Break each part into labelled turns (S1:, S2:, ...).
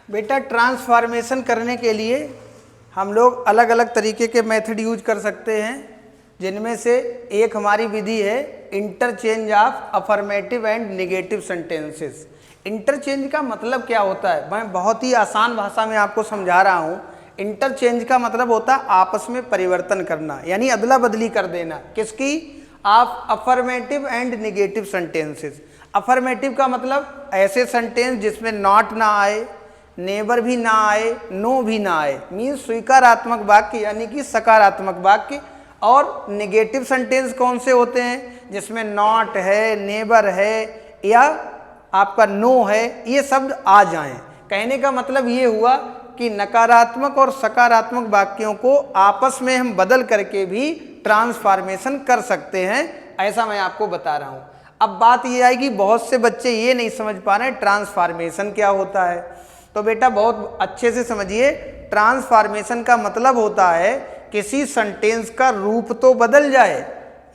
S1: बेटा ट्रांसफॉर्मेशन करने के लिए हम लोग अलग अलग तरीके के मेथड यूज कर सकते हैं, जिनमें से एक हमारी विधि है interchange of affirmative and negative sentences. Interchange का मतलब क्या होता है, मैं बहुत ही आसान भाषा में आपको समझा रहा हूँ। इंटरचेंज का मतलब होता है आपस में परिवर्तन करना, यानी अदला बदली कर देना। किसकी? Of affirmative and negative sentences. Affirmative का मतलब ऐसे सेंटेंस जिसमें नॉट ना आए, नेवर भी ना आए, नो भी ना आए, मीन्स स्वीकारात्मक वाक्य यानी कि सकारात्मक वाक्य। और नेगेटिव सेंटेंस कौन से होते हैं? जिसमें नॉट है, नेवर है या आपका नो है, ये शब्द आ जाएं। कहने का मतलब ये हुआ कि नकारात्मक और सकारात्मक वाक्यों को आपस में हम बदल करके भी ट्रांसफॉर्मेशन कर सकते हैं, ऐसा मैं आपको बता रहा हूं। अब बात ये आएगी, बहुत से बच्चे ये नहीं समझ पा रहे हैं ट्रांसफॉर्मेशन क्या होता है। तो बेटा बहुत अच्छे से समझिए, ट्रांसफॉर्मेशन का मतलब होता है किसी सेंटेंस का रूप तो बदल जाए,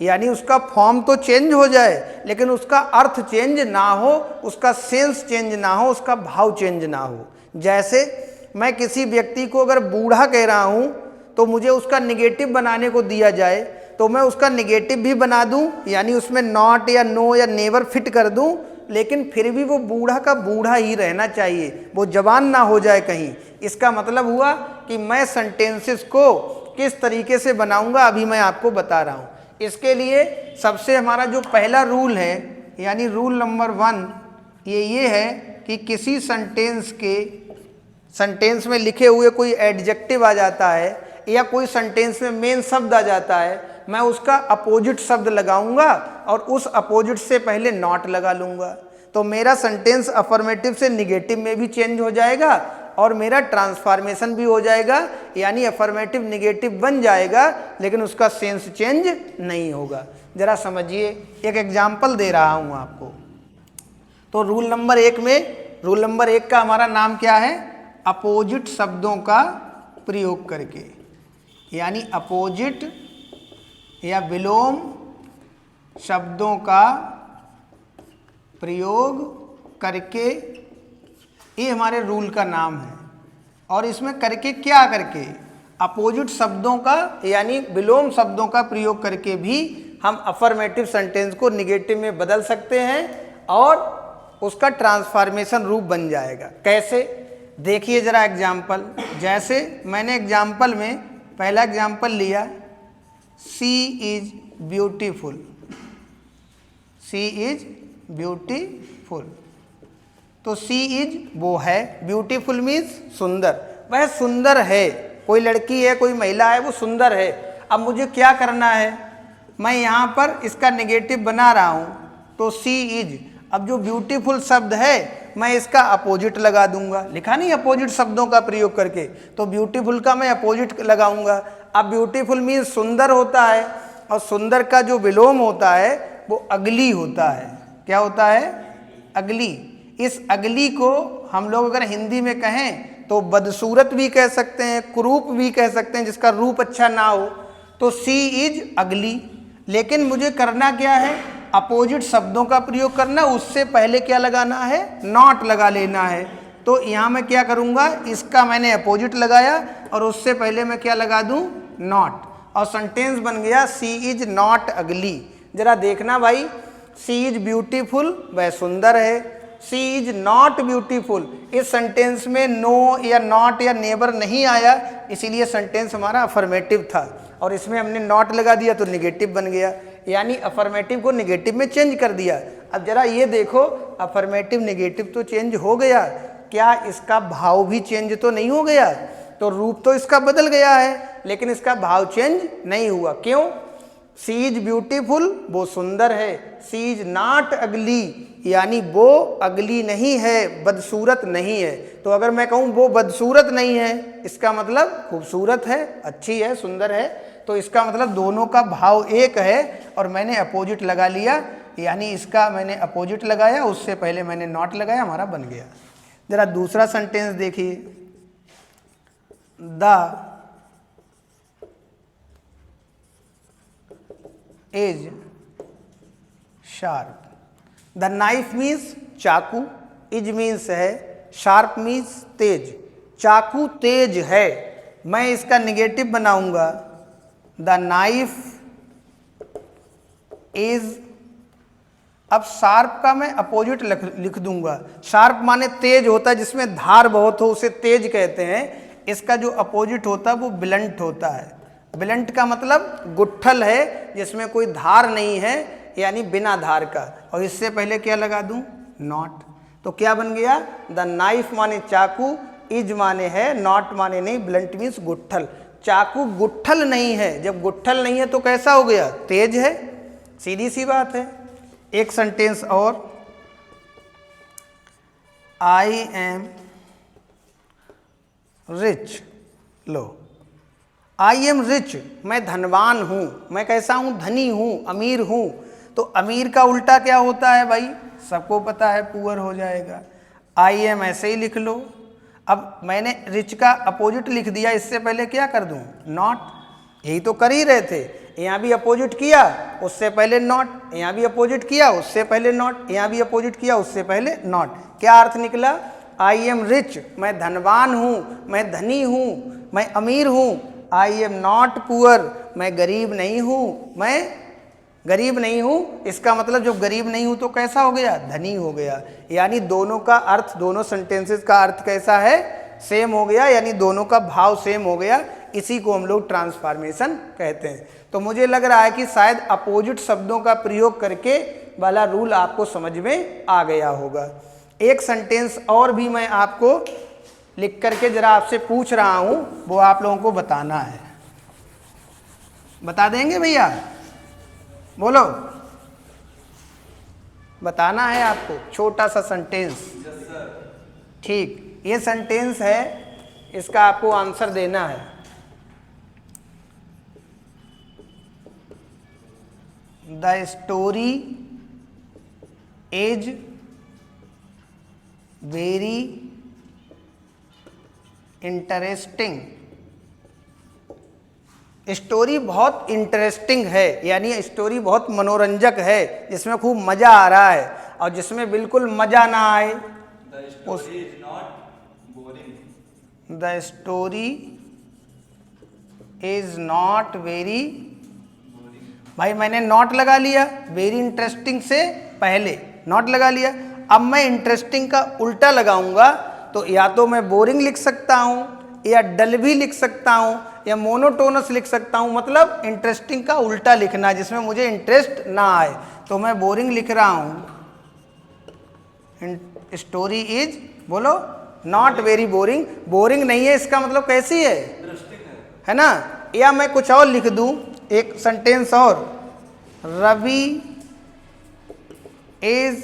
S1: यानी उसका फॉर्म तो चेंज हो जाए, लेकिन उसका अर्थ चेंज ना हो, उसका सेंस चेंज ना हो, उसका भाव चेंज ना हो। जैसे मैं किसी व्यक्ति को अगर बूढ़ा कह रहा हूं तो मुझे उसका निगेटिव बनाने को दिया जाए तो मैं उसका निगेटिव भी बना दूं, यानी उसमें नॉट या नो या नेवर फिट कर दूं, लेकिन फिर भी वो बूढ़ा का बूढ़ा ही रहना चाहिए, वो जवान ना हो जाए कहीं। इसका मतलब हुआ कि मैं सेंटेंसेस को किस तरीके से बनाऊंगा, अभी मैं आपको बता रहा हूं। इसके लिए सबसे हमारा जो पहला रूल है, यानी रूल नंबर 1, ये है कि किसी सेंटेंस में लिखे हुए कोई एडजेक्टिव आ जाता है या कोई सेंटेंस में मेन शब्द आ जाता है, मैं उसका अपोजिट शब्द लगाऊंगा और उस अपोजिट से पहले नॉट लगा लूंगा, तो मेरा सेंटेंस अफर्मेटिव से निगेटिव में भी चेंज हो जाएगा और मेरा ट्रांसफॉर्मेशन भी हो जाएगा, यानी अफर्मेटिव निगेटिव बन जाएगा, लेकिन उसका सेंस चेंज नहीं होगा। जरा समझिए, एक एग्जाम्पल दे रहा हूं आपको। तो रूल नंबर एक का हमारा नाम क्या है? अपोजिट शब्दों का प्रयोग करके, यानी अपोजिट या विलोम शब्दों का प्रयोग करके, ये हमारे रूल का नाम है। और इसमें करके क्या करके? अपोजिट शब्दों का यानी विलोम शब्दों का प्रयोग करके भी हम अफर्मेटिव सेंटेंस को निगेटिव में बदल सकते हैं और उसका ट्रांसफॉर्मेशन रूप बन जाएगा। कैसे? देखिए जरा एग्जाम्पल। जैसे मैंने एग्जाम्पल में पहला एग्जाम्पल लिया, she is beautiful. She is beautiful, तो सी इज वो है, ब्यूटीफुल मीन्स सुंदर, वह सुंदर है। कोई लड़की है, कोई महिला है, वो सुंदर है। अब मुझे क्या करना है? मैं यहाँ पर इसका नेगेटिव बना रहा हूँ, तो सी इज। अब जो ब्यूटीफुल शब्द है मैं इसका अपोजिट लगा दूंगा, लिखा नहीं अपोजिट शब्दों का प्रयोग करके, तो ब्यूटीफुल का मैं अपोजिट लगाऊंगा। अब ब्यूटीफुल मीन्स सुंदर होता है, और सुंदर का जो विलोम होता है वो अगली होता है। क्या होता है? अगली। इस अगली को हम लोग अगर हिंदी में कहें तो बदसूरत भी कह सकते हैं, कुरूप भी कह सकते हैं, जिसका रूप अच्छा ना हो। तो सी इज अगली, लेकिन मुझे करना क्या है? अपोजिट शब्दों का प्रयोग करना। उससे पहले क्या लगाना है? नॉट लगा लेना है। तो यहाँ मैं क्या करूँगा, इसका मैंने अपोजिट लगाया और उससे पहले मैं क्या लगा दूँ? नॉट, और सेंटेंस बन गया सी इज नॉट अगली। जरा देखना भाई, सी इज ब्यूटीफुल, वह सुंदर है। सी इज नॉट ब्यूटीफुल, इस सेंटेंस में नो या नॉट या नेवर नहीं आया, इसीलिए सेंटेंस हमारा अफर्मेटिव था, और इसमें हमने नॉट लगा दिया तो निगेटिव बन गया, यानी अफर्मेटिव को निगेटिव में चेंज कर दिया। अब जरा ये देखो, अफर्मेटिव निगेटिव तो चेंज हो गया, क्या इसका भाव भी चेंज तो नहीं हो गया? तो रूप तो इसका बदल गया है, लेकिन इसका भाव चेंज नहीं हुआ। क्यों? सी इज ब्यूटीफुल, वो सुंदर है। सी इज नॉट अगली, यानी वो अगली नहीं है, बदसूरत नहीं है। तो अगर मैं कहूँ वो बदसूरत नहीं है, इसका मतलब खूबसूरत है, अच्छी है, सुंदर है, तो इसका मतलब दोनों का भाव एक है, और मैंने अपोजिट लगा लिया, यानी इसका मैंने अपोजिट लगाया, उससे पहले मैंने नॉट लगाया, हमारा बन गया। जरा दूसरा सेंटेंस देखिए, the edge sharp. The knife means चाकू, इज मीन्स है शार्प मीन्स तेज, चाकू तेज है, मैं इसका निगेटिव बनाऊंगा, द नाइफ इज, अब शार्प का मैं अपोजिट लिख दूंगा, शार्प माने तेज होता है जिसमें धार बहुत हो उसे तेज कहते हैं, इसका जो अपोजिट होता है वो ब्लंट होता है। ब्लंट का मतलब गुट्ठल है जिसमें कोई धार नहीं है, यानी बिना धार का, और इससे पहले क्या लगा दूं, नॉट, तो क्या बन गया, द नाइफ माने चाकू, इज माने है, नॉट माने नहीं, ब्लंट मीन्स गुट्ठल, चाकू गुट्ठल नहीं है, जब गुट्ठल नहीं है तो कैसा हो गया, तेज है, सीधी सी बात है। एक सेंटेंस और, I am rich, low, I am rich, मैं धनवान हूं, मैं कैसा हूं, धनी हूं, अमीर हूं, तो अमीर का उल्टा क्या होता है भाई, सबको पता है, पुअर हो जाएगा। आई एम ऐसे ही लिख लो। अब मैंने रिच का अपोजिट लिख दिया, इससे पहले क्या कर दूं, नॉट, यही तो कर ही रहे थे, यहाँ भी अपोजिट किया, उससे पहले नॉट, यहाँ भी अपोजिट किया, उससे पहले नॉट, यहाँ भी अपोजिट किया, उससे पहले नॉट, क्या अर्थ निकला, आई एम रिच, मैं धनवान हूँ, मैं धनी हूँ, मैं अमीर हूँ, आई एम नॉट पुअर, मैं गरीब नहीं हूँ, मैं गरीब नहीं हूँ, इसका मतलब जो गरीब नहीं हूँ तो कैसा हो गया, धनी हो गया, यानी दोनों का अर्थ, दोनों सेंटेंसेस का अर्थ कैसा है, सेम हो गया, यानी दोनों का भाव सेम हो गया, इसी को हम लोग ट्रांसफॉर्मेशन कहते हैं। तो मुझे लग रहा है कि शायद अपोजिट शब्दों का प्रयोग करके वाला रूल आपको समझ में आ गया होगा। एक सेंटेंस और भी मैं आपको लिख करके जरा आपसे पूछ रहा हूं, वो आप लोगों को बताना है, बता देंगे भैया, बोलो, बताना है आपको, छोटा सा सेंटेंस, ठीक, ये सेंटेंस है, इसका आपको आंसर देना है। The story is very interesting, story बहुत इंटरेस्टिंग है, यानी स्टोरी बहुत मनोरंजक है, जिसमें खूब मजा आ रहा है, और जिसमें बिल्कुल मजा ना आए, the story is not very, भाई मैंने नॉट लगा लिया, वेरी इंटरेस्टिंग से पहले नॉट लगा लिया, अब मैं इंटरेस्टिंग का उल्टा लगाऊंगा, तो या तो मैं बोरिंग लिख सकता हूं, या डल भी लिख सकता हूं, या मोनोटोनस लिख सकता हूं, मतलब इंटरेस्टिंग का उल्टा लिखना जिसमें मुझे इंटरेस्ट ना आए, तो मैं बोरिंग लिख रहा हूं, स्टोरी इज, बोलो, नॉट वेरी बोरिंग, बोरिंग नहीं है, इसका मतलब कैसी है ना, या मैं कुछ और लिख दूं, एक सेंटेंस और, रवि इज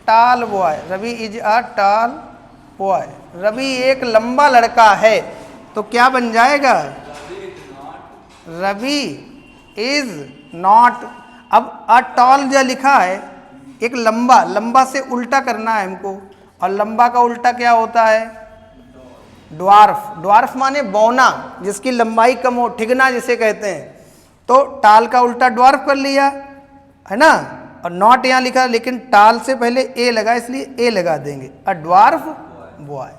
S1: टाल बॉय, रवि इज अ टाल बॉय, रवि एक लंबा लड़का है, तो क्या बन जाएगा, रवि इज नॉट, अब अ टॉल जो लिखा है, एक लंबा, लंबा से उल्टा करना है हमको, और लंबा का उल्टा क्या होता है, ड्वार्फ, ड्वार्फ माने बौना, जिसकी लंबाई कम हो, ठिगना जिसे कहते हैं, तो टाल का उल्टा ड्वार्फ कर लिया, है ना, और नॉट यहाँ लिखा, लेकिन टाल से पहले ए लगा, इसलिए ए लगा देंगे, अ ड्वार्फ बॉय,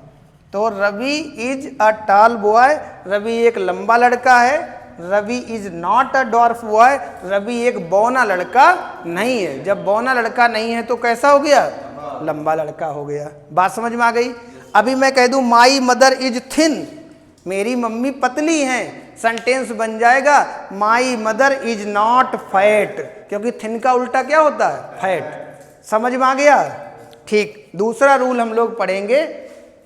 S1: तो रवि इज अ टाल बॉय, रवि एक लंबा लड़का है, Ravi is not a dwarf boy, Ravi एक बौना लड़का नहीं है, जब बौना लड़का नहीं है तो कैसा हो गया, लंबा लड़का हो गया, बात समझ में आ गई। अभी मैं कह दूं माई मदर इज थिन, मेरी मम्मी पतली हैं, सेंटेंस बन जाएगा my mother is not fat, क्योंकि थिन का उल्टा क्या होता है, फैट, समझ में आ गया। ठीक, दूसरा रूल हम लोग पढ़ेंगे,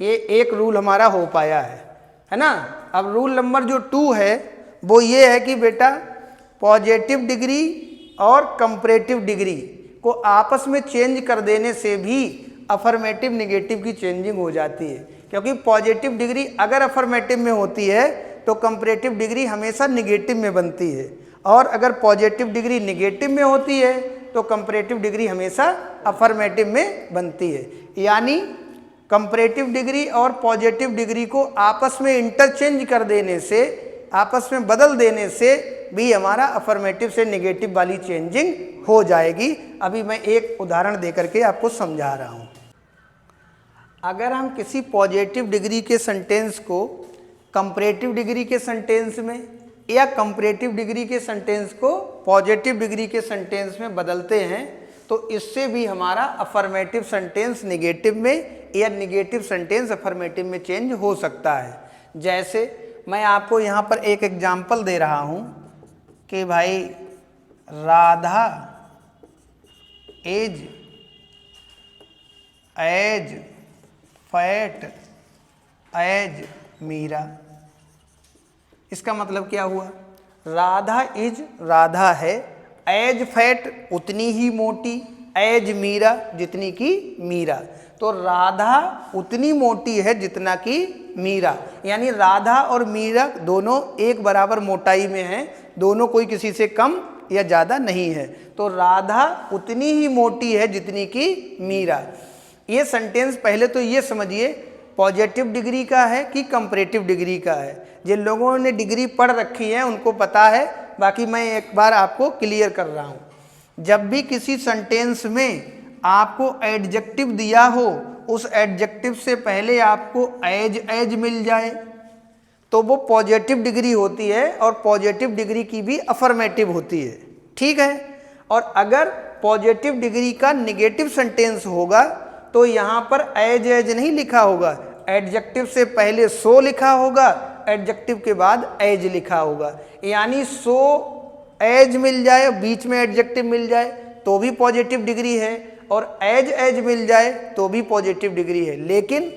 S1: ये एक रूल हमारा हो पाया है ना। अब रूल नंबर जो 2 है वो ये है कि बेटा पॉजिटिव डिग्री और कंपैरेटिव डिग्री को आपस में चेंज कर देने से भी अफर्मेटिव निगेटिव की चेंजिंग हो जाती है, क्योंकि पॉजिटिव डिग्री अगर अफर्मेटिव में होती है तो कंपैरेटिव डिग्री हमेशा निगेटिव में बनती है, और अगर पॉजिटिव डिग्री निगेटिव में होती है तो कंपैरेटिव डिग्री हमेशा अफर्मेटिव में बनती है। यानी कंपैरेटिव डिग्री और पॉजिटिव डिग्री को आपस में इंटरचेंज कर देने से, आपस में बदल देने से भी हमारा अफर्मेटिव से निगेटिव वाली चेंजिंग हो जाएगी। अभी मैं एक उदाहरण देकर के आपको समझा रहा हूँ। अगर हम किसी पॉजिटिव डिग्री के सेंटेंस को कंपैरेटिव डिग्री के सेंटेंस में या कंपैरेटिव डिग्री के सेंटेंस को पॉजिटिव डिग्री के सेंटेंस में बदलते हैं तो इससे भी हमारा अफर्मेटिव सेंटेंस नेगेटिव में या नेगेटिव सेंटेंस अफर्मेटिव में चेंज हो सकता है। जैसे मैं आपको यहाँ पर एक एग्जाम्पल दे रहा हूँ कि भाई Radha is as fat as Meera. इसका मतलब क्या हुआ? राधा है, एज फैट उतनी ही मोटी, एज मीरा जितनी की मीरा। तो राधा उतनी मोटी है जितना कि मीरा, यानी राधा और मीरा दोनों एक बराबर मोटाई में हैं, दोनों कोई किसी से कम या ज़्यादा नहीं है। तो राधा उतनी ही मोटी है जितनी कि मीरा। ये सेंटेंस पहले तो ये समझिए पॉजिटिव डिग्री का है कि कंपैरेटिव डिग्री का है। जिन लोगों ने डिग्री पढ़ रखी है उनको पता है, बाकी मैं एक बार आपको क्लियर कर रहा हूँ। जब भी किसी सेंटेंस में आपको एडजेक्टिव दिया हो, उस एडजेक्टिव से पहले आपको एज मिल जाए तो वो पॉजिटिव डिग्री होती है और पॉजिटिव डिग्री की भी अफर्मेटिव होती है, ठीक है। और अगर पॉजिटिव डिग्री का नेगेटिव सेंटेंस होगा तो यहाँ पर एज नहीं लिखा होगा, एडजेक्टिव से पहले सो लिखा होगा, एडजेक्टिव के बाद एज लिखा होगा। यानी सो एज मिल जाए, बीच में एडजेक्टिव मिल जाए तो भी पॉजिटिव डिग्री है, और एज मिल जाए तो भी पॉजिटिव डिग्री है। लेकिन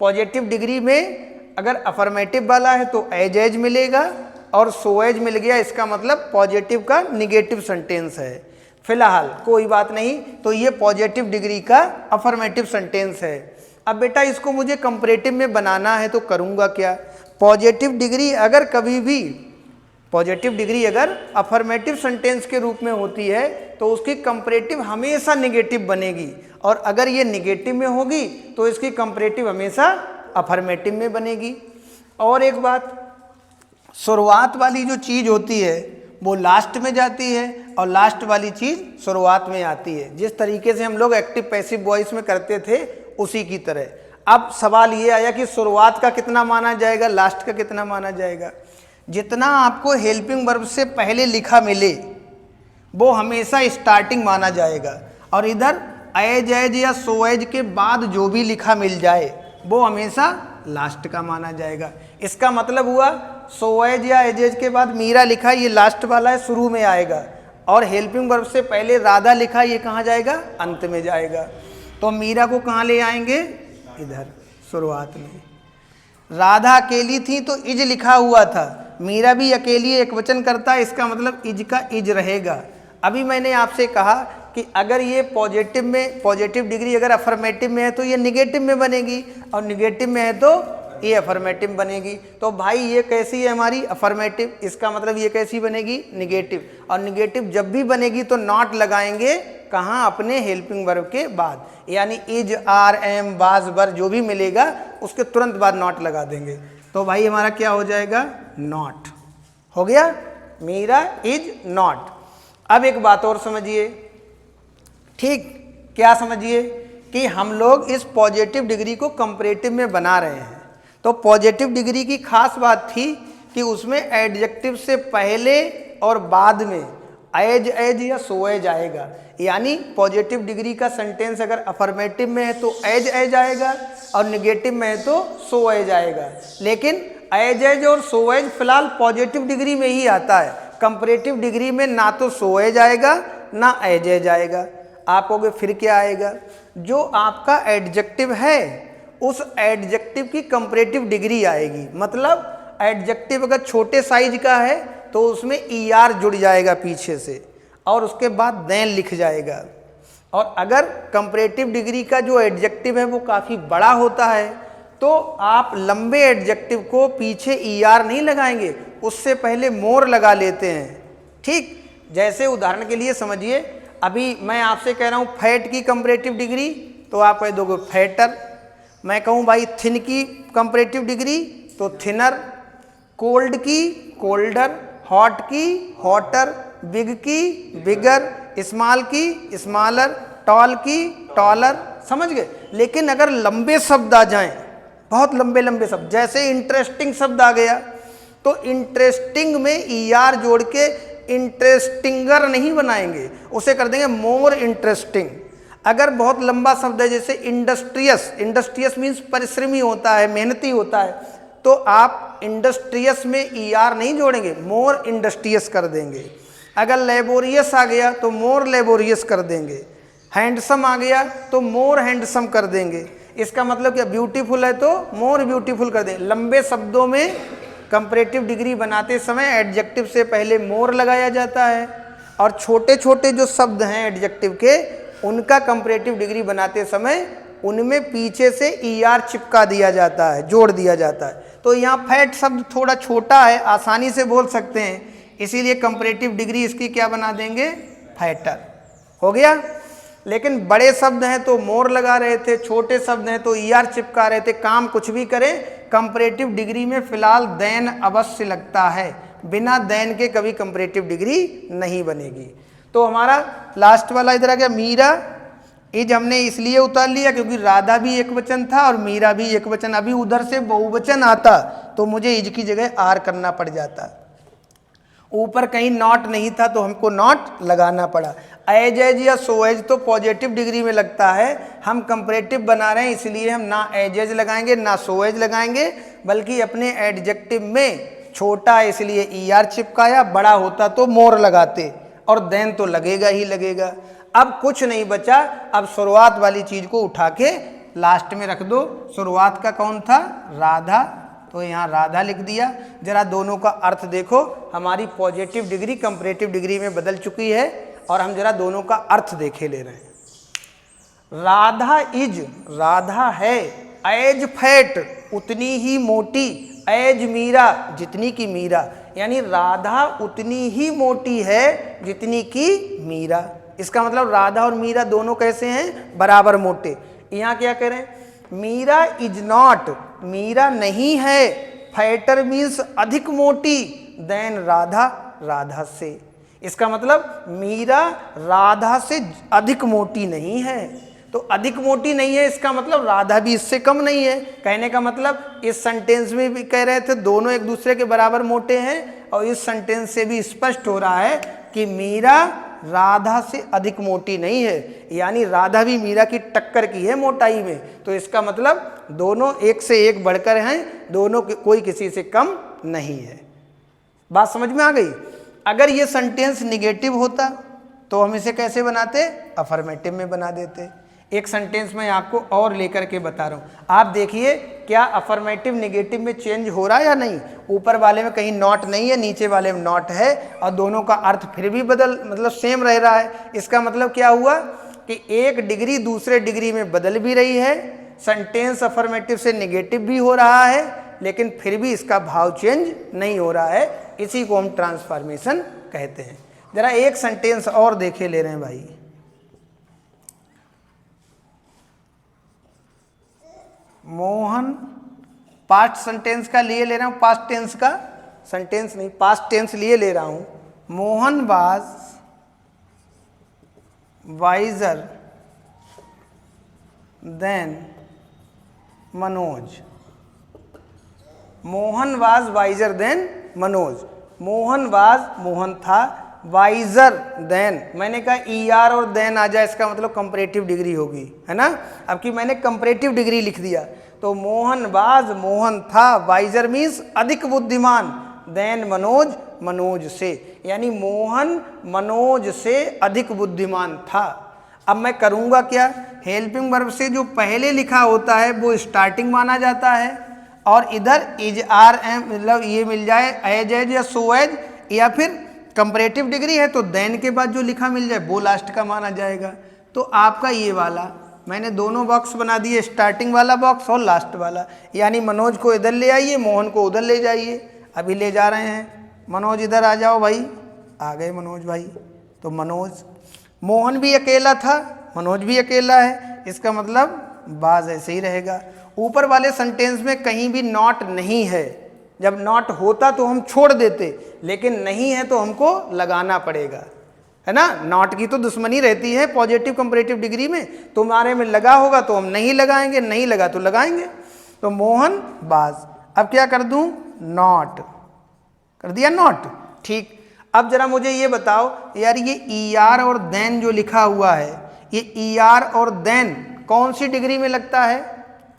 S1: पॉजिटिव डिग्री में अगर अफर्मेटिव वाला है तो एज मिलेगा, और सो एज मिल गया इसका मतलब पॉजिटिव का निगेटिव सेंटेंस है। फिलहाल कोई बात नहीं, तो ये पॉजिटिव डिग्री का अफर्मेटिव सेंटेंस है। अब बेटा इसको मुझे कंपैरेटिव में बनाना है तो करूँगा क्या? पॉजिटिव डिग्री अगर कभी भी पॉजिटिव डिग्री अगर अफर्मेटिव सेंटेंस के रूप में होती है तो उसकी कंपैरेटिव हमेशा नेगेटिव बनेगी, और अगर ये नेगेटिव में होगी तो इसकी कंपैरेटिव हमेशा अफर्मेटिव में बनेगी। और एक बात, शुरुआत वाली जो चीज़ होती है वो लास्ट में जाती है और लास्ट वाली चीज़ शुरुआत में आती है। जिस तरीके से हम लोग एक्टिव पैसिव वॉइस में करते थे उसी की तरह। अब सवाल ये आया कि शुरुआत का कितना माना जाएगा, लास्ट का कितना माना जाएगा? जितना आपको हेल्पिंग वर्ब से पहले लिखा मिले वो हमेशा स्टार्टिंग माना जाएगा, और इधर एज या सो एज के बाद जो भी लिखा मिल जाए वो हमेशा लास्ट का माना जाएगा। इसका मतलब हुआ सो एज या एज के बाद मीरा लिखा, ये लास्ट वाला है, शुरू में आएगा, और हेल्पिंग वर्ब से पहले राधा लिखा, ये कहाँ जाएगा? अंत में जाएगा। तो मीरा को कहाँ ले आएंगे? इधर शुरुआत में। राधा अकेली थी तो इज लिखा हुआ था, मीरा भी अकेली एक वचन करता है, इसका मतलब इज का इज रहेगा। अभी मैंने आपसे कहा कि अगर ये पॉजिटिव में पॉजिटिव डिग्री अगर अफर्मेटिव में है तो ये निगेटिव में बनेगी, और निगेटिव में है तो ये अफर्मेटिव बनेगी। तो भाई ये कैसी है हमारी? अफर्मेटिव। इसका मतलब ये कैसी बनेगी? निगेटिव। और निगेटिव जब भी बनेगी तो नॉट लगाएंगे कहाँ? अपने हेल्पिंग वर्ब के बाद, यानी is are am was were जो भी मिलेगा उसके तुरंत बाद नॉट लगा देंगे। तो भाई हमारा क्या हो जाएगा? नॉट हो गया। Meera is not. अब एक बात और समझिए, ठीक? क्या समझिए कि हम लोग इस पॉजिटिव डिग्री को कंपैरेटिव में बना रहे हैं। तो पॉजिटिव डिग्री की खास बात थी कि उसमें एडजेक्टिव से पहले और बाद में एज या सो एज आएगा। यानी पॉजिटिव डिग्री का सेंटेंस अगर अफर्मेटिव में है तो एज आएगा, और नेगेटिव में है तो सो एज आएगा। लेकिन एज और सो एज फिलहाल पॉजिटिव डिग्री में ही आता है। कंपैरेटिव डिग्री में ना तो सो एज आएगा ना एज आएगा। आप कहोगे फिर क्या आएगा? जो आपका एडजेक्टिव है उस एडजेक्टिव की कंपैरेटिव डिग्री आएगी। मतलब एडजेक्टिव अगर छोटे साइज का है तो उसमें ER जुड़ जाएगा पीछे से, और उसके बाद देन लिख जाएगा। और अगर कंपैरेटिव डिग्री का जो एडजेक्टिव है वो काफ़ी बड़ा होता है तो आप लंबे एडजेक्टिव को पीछे ER नहीं लगाएंगे, उससे पहले मोर लगा लेते हैं। ठीक? जैसे उदाहरण के लिए समझिए, अभी मैं आपसे कह रहा हूँ फैट की कंपैरेटिव डिग्री, तो आप कह दोगे फैटर। मैं कहूँ भाई थिन की कंपैरेटिव डिग्री तो थिनर, कोल्ड की कोल्डर, हॉट की हॉटर, बिग की बिगर, स्मॉल की स्मॉलर, टॉल की टॉलर, समझ गए। लेकिन अगर लंबे शब्द आ जाएं, बहुत लंबे लंबे शब्द, जैसे इंटरेस्टिंग शब्द आ गया तो इंटरेस्टिंग में ER जोड़ के इंटरेस्टिंगर नहीं बनाएंगे, उसे कर देंगे मोर इंटरेस्टिंग। अगर बहुत लंबा शब्द है जैसे इंडस्ट्रियस, इंडस्ट्रियस मीन्स परिश्रमी होता है, मेहनती होता है, तो आप इंडस्ट्रियस में ER नहीं जोड़ेंगे, मोर इंडस्ट्रियस कर देंगे। अगर लेबोरियस आ गया तो मोर लेबोरियस कर देंगे। हैंडसम आ गया तो मोर हैंडसम कर देंगे। इसका मतलब क्या, ब्यूटीफुल है तो मोर ब्यूटीफुल कर देंगे। लंबे शब्दों में कंपैरेटिव डिग्री बनाते समय एडजेक्टिव से पहले मोर लगाया जाता है, और छोटे छोटे जो शब्द हैं एडजेक्टिव के, उनका कंपैरेटिव डिग्री बनाते समय उनमें पीछे से ER चिपका दिया जाता है, जोड़ दिया जाता है। तो यहाँ फैट शब्द थोड़ा छोटा है, आसानी से बोल सकते हैं, इसीलिए कंपैरेटिव डिग्री इसकी क्या बना देंगे, फैटर। हो गया। लेकिन बड़े शब्द हैं तो मोर लगा रहे थे, छोटे शब्द हैं तो ER चिपका रहे थे। काम कुछ भी करें, कंपैरेटिव डिग्री में फिलहाल देन अवश्य लगता है, बिना देन के कभी कंपैरेटिव डिग्री नहीं बनेगी। तो हमारा लास्ट वाला इधर आ गया, मीरा इज हमने इसलिए उतार लिया क्योंकि राधा भी एक वचन था और मीरा भी एक वचन। अभी उधर से बहुवचन आता तो मुझे इज की जगह आर करना पड़ जाता। ऊपर कहीं नॉट नहीं था तो हमको नॉट लगाना पड़ा। एज एज या सो एज तो पॉजिटिव डिग्री में लगता है, हम कंपैरेटिव बना रहे हैं इसलिए हम ना एज एज लगाएंगे ना सो एज लगाएंगे, बल्कि अपने एडजेक्टिव में छोटा इसलिए ER चिपकाया, बड़ा होता तो मोर लगाते, और देन तो लगेगा ही लगेगा। अब कुछ नहीं बचा, अब शुरुआत वाली चीज को उठा के लास्ट में रख दो। शुरुआत का कौन था, राधा, तो यहाँ राधा लिख दिया। जरा दोनों का अर्थ देखो, हमारी पॉजिटिव डिग्री कंपैरेटिव डिग्री में बदल चुकी है, और हम जरा दोनों का अर्थ देखे ले रहे हैं। राधा इज, राधा है, एज फैट उतनी ही मोटी, एज मीरा जितनी की मीरा, यानी राधा उतनी ही मोटी है जितनी की मीरा। इसका मतलब राधा और मीरा दोनों कैसे हैं, बराबर मोटे। यहाँ क्या करें, मीरा इज नॉट, मीरा नहीं है, फैटर मीन्स अधिक मोटी, देन राधा, राधा से। इसका मतलब मीरा राधा से अधिक मोटी नहीं है, तो अधिक मोटी नहीं है इसका मतलब राधा भी इससे कम नहीं है। कहने का मतलब इस सेंटेंस में भी कह रहे थे दोनों एक दूसरे के बराबर मोटे हैं, और इस सेंटेंस से भी स्पष्ट हो रहा है कि मीरा राधा से अधिक मोटी नहीं है, यानी राधा भी मीरा की टक्कर की है मोटाई में। तो इसका मतलब दोनों एक से एक बढ़कर हैं, दोनों कोई किसी से कम नहीं है। बात समझ में आ गई। अगर ये सेंटेंस निगेटिव होता तो हम इसे कैसे बनाते, अफर्मेटिव में बना देते। एक सेंटेंस में आपको और लेकर के बता रहा हूँ, आप देखिए क्या अफर्मेटिव निगेटिव में चेंज हो रहा है या नहीं। ऊपर वाले में कहीं नॉट नहीं है, नीचे वाले में नॉट है, और दोनों का अर्थ फिर भी मतलब सेम रह रहा है। इसका मतलब क्या हुआ कि एक डिग्री दूसरे डिग्री में बदल भी रही है, सेंटेंस अफर्मेटिव से निगेटिव भी हो रहा है, लेकिन फिर भी इसका भाव चेंज नहीं हो रहा है। इसी को हम ट्रांसफॉर्मेशन कहते हैं। जरा एक सेंटेंस और देखे ले रहे हैं भाई। मोहन, पास्ट सेंटेंस का लिए ले रहा हूं, पास्ट टेंस का सेंटेंस नहीं, पास्ट टेंस लिए ले रहा हूं। Mohan was visor then Manoj. Mohan was visor then Manoj. Mohan was, Mohan था, वाइजर देन, मैंने कहा ER और देन आ जाए, इसका मतलब कंपैरेटिव डिग्री होगी, है ना। अब कि मैंने कंपैरेटिव डिग्री लिख दिया, तो मोहन वाज, मोहन था, वाइजर मीन्स अधिक बुद्धिमान, देन मनोज, मनोज से, यानी मोहन मनोज से अधिक बुद्धिमान था। अब मैं करूँगा क्या, हेल्पिंग वर्ब से जो पहले लिखा होता है वो स्टार्टिंग माना जाता है, और इधर इज आर एम मतलब ये मिल जाए एज एज या सो एज, या फिर कंपैरेटिव डिग्री है तो देन के बाद जो लिखा मिल जाए वो लास्ट का माना जाएगा। तो आपका ये वाला मैंने दोनों बॉक्स बना दिए, स्टार्टिंग वाला बॉक्स और लास्ट वाला, यानी मनोज को इधर ले आइए, मोहन को उधर ले जाइए। अभी ले जा रहे हैं, मनोज इधर आ जाओ भाई, आ गए मनोज भाई। तो मनोज, मोहन भी अकेला था, मनोज भी अकेला है, इसका मतलब बाज ऐसे ही रहेगा। ऊपर वाले सेंटेंस में कहीं भी नॉट नहीं है, जब नॉट होता तो हम छोड़ देते, लेकिन नहीं है तो हमको लगाना पड़ेगा। है ना, नॉट की तो दुश्मनी रहती है पॉजिटिव कंपैरेटिव डिग्री में। तुम्हारे में लगा होगा तो हम नहीं लगाएंगे, नहीं लगा तो लगाएंगे। तो मोहन बाज, अब क्या कर दूं, नॉट कर दिया, नॉट। ठीक, अब जरा मुझे ये बताओ यार, ये ER और देन जो लिखा हुआ है, ये ER और देन कौन सी डिग्री में लगता है,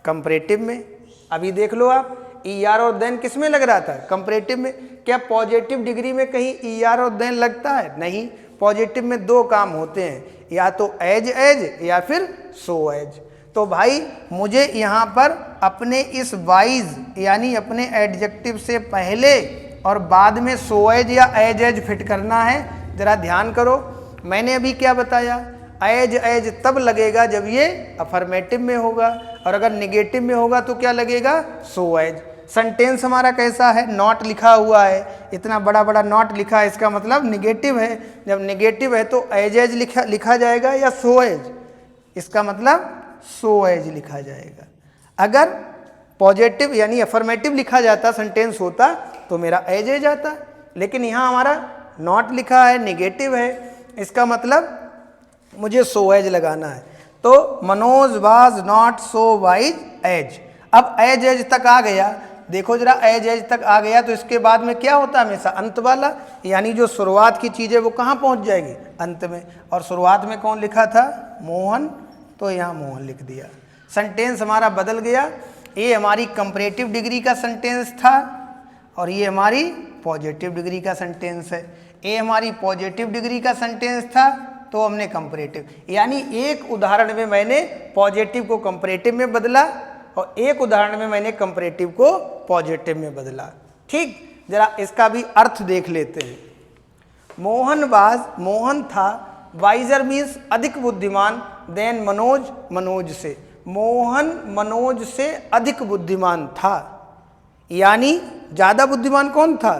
S1: कंपैरेटिव में। अभी देख लो आप, ER और देन किस में लग रहा था, कंपैरेटिव में। क्या पॉजिटिव डिग्री में कहीं ER और देन लगता है, नहीं। पॉजिटिव में दो काम होते हैं, या तो एज एज या फिर सो एज। तो भाई मुझे यहाँ पर अपने इस वाइज यानी अपने एडजेक्टिव से पहले और बाद में सो एज या एज एज फिट करना है। जरा ध्यान करो, मैंने अभी क्या बताया, एज एज तब लगेगा जब ये अफर्मेटिव में होगा, और अगर निगेटिव में होगा तो क्या लगेगा, सो एज। सेंटेंस हमारा कैसा है, नॉट लिखा हुआ है, इतना बड़ा बड़ा नॉट लिखा है, इसका मतलब निगेटिव है। जब निगेटिव है तो एज एज लिखा जाएगा या सो एज, इसका मतलब सो एज लिखा जाएगा। अगर पॉजिटिव यानी अफर्मेटिव लिखा जाता, सेंटेंस होता, तो मेरा एज एज आता। लेकिन यहाँ हमारा नॉट लिखा है, निगेटिव है, इसका मतलब मुझे सो एज लगाना है। तो Manoj was not so wise as. अब एज एज तक आ गया, देखो जरा, एज एज तक आ गया तो इसके बाद में क्या होता है, हमेशा अंत वाला, यानी जो शुरुआत की चीज़ है वो कहाँ पहुँच जाएगी, अंत में। और शुरुआत में कौन लिखा था, मोहन, तो यहाँ मोहन लिख दिया। सेंटेंस हमारा बदल गया। ये हमारी कंपैरेटिव डिग्री का सेंटेंस था और ये हमारी पॉजिटिव डिग्री का सेंटेंस है। ये हमारी पॉजिटिव डिग्री का सेंटेंस था तो हमने कंपैरेटिव, यानी एक उदाहरण में मैंने पॉजिटिव को कंपैरेटिव में बदला और एक उदाहरण में मैंने कंपैरेटिव को पॉजिटिव में बदला। ठीक, जरा इसका भी अर्थ देख लेते हैं। मोहन वाज, मोहन था, वाइजर मीन्स अधिक बुद्धिमान, देन मनोज, मनोज से। मोहन मनोज से अधिक बुद्धिमान था, यानी ज़्यादा बुद्धिमान कौन था,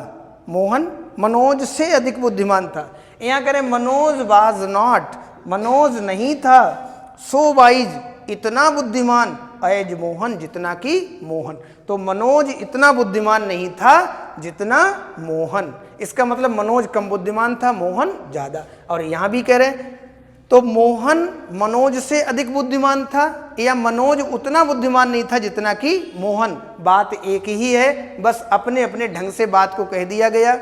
S1: मोहन मनोज से अधिक बुद्धिमान था। यहाँ करें मनोज वाज नॉट, मनोज नहीं था, सो वाइज इतना बुद्धिमान, एज मोहन जितना कि मोहन। तो मनोज इतना बुद्धिमान नहीं था जितना मोहन, इसका मतलब मनोज कम बुद्धिमान था, मोहन ज़्यादा। और यहाँ भी कह रहे तो मोहन मनोज से अधिक बुद्धिमान था या मनोज उतना बुद्धिमान नहीं था जितना कि मोहन, बात एक ही है, बस अपने अपने ढंग से बात को कह दिया गया।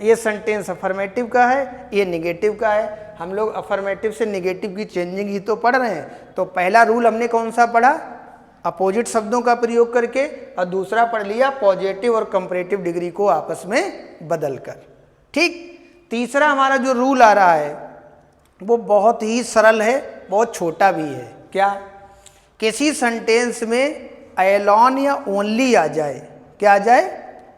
S1: ये सेंटेंस अफर्मेटिव का है, ये निगेटिव का है। हम लोग अफर्मेटिव से निगेटिव की चेंजिंग ही तो पढ़ रहे हैं। तो पहला रूल हमने कौन सा पढ़ा, अपोजिट शब्दों का प्रयोग करके, और दूसरा पढ़ लिया पॉजिटिव और कंपैरेटिव डिग्री को आपस में बदलकर। ठीक, तीसरा हमारा जो रूल आ रहा है वो बहुत ही सरल है, बहुत छोटा भी है। क्या, किसी सेंटेंस में एलॉन या ओनली आ जाए, क्या आ जाए,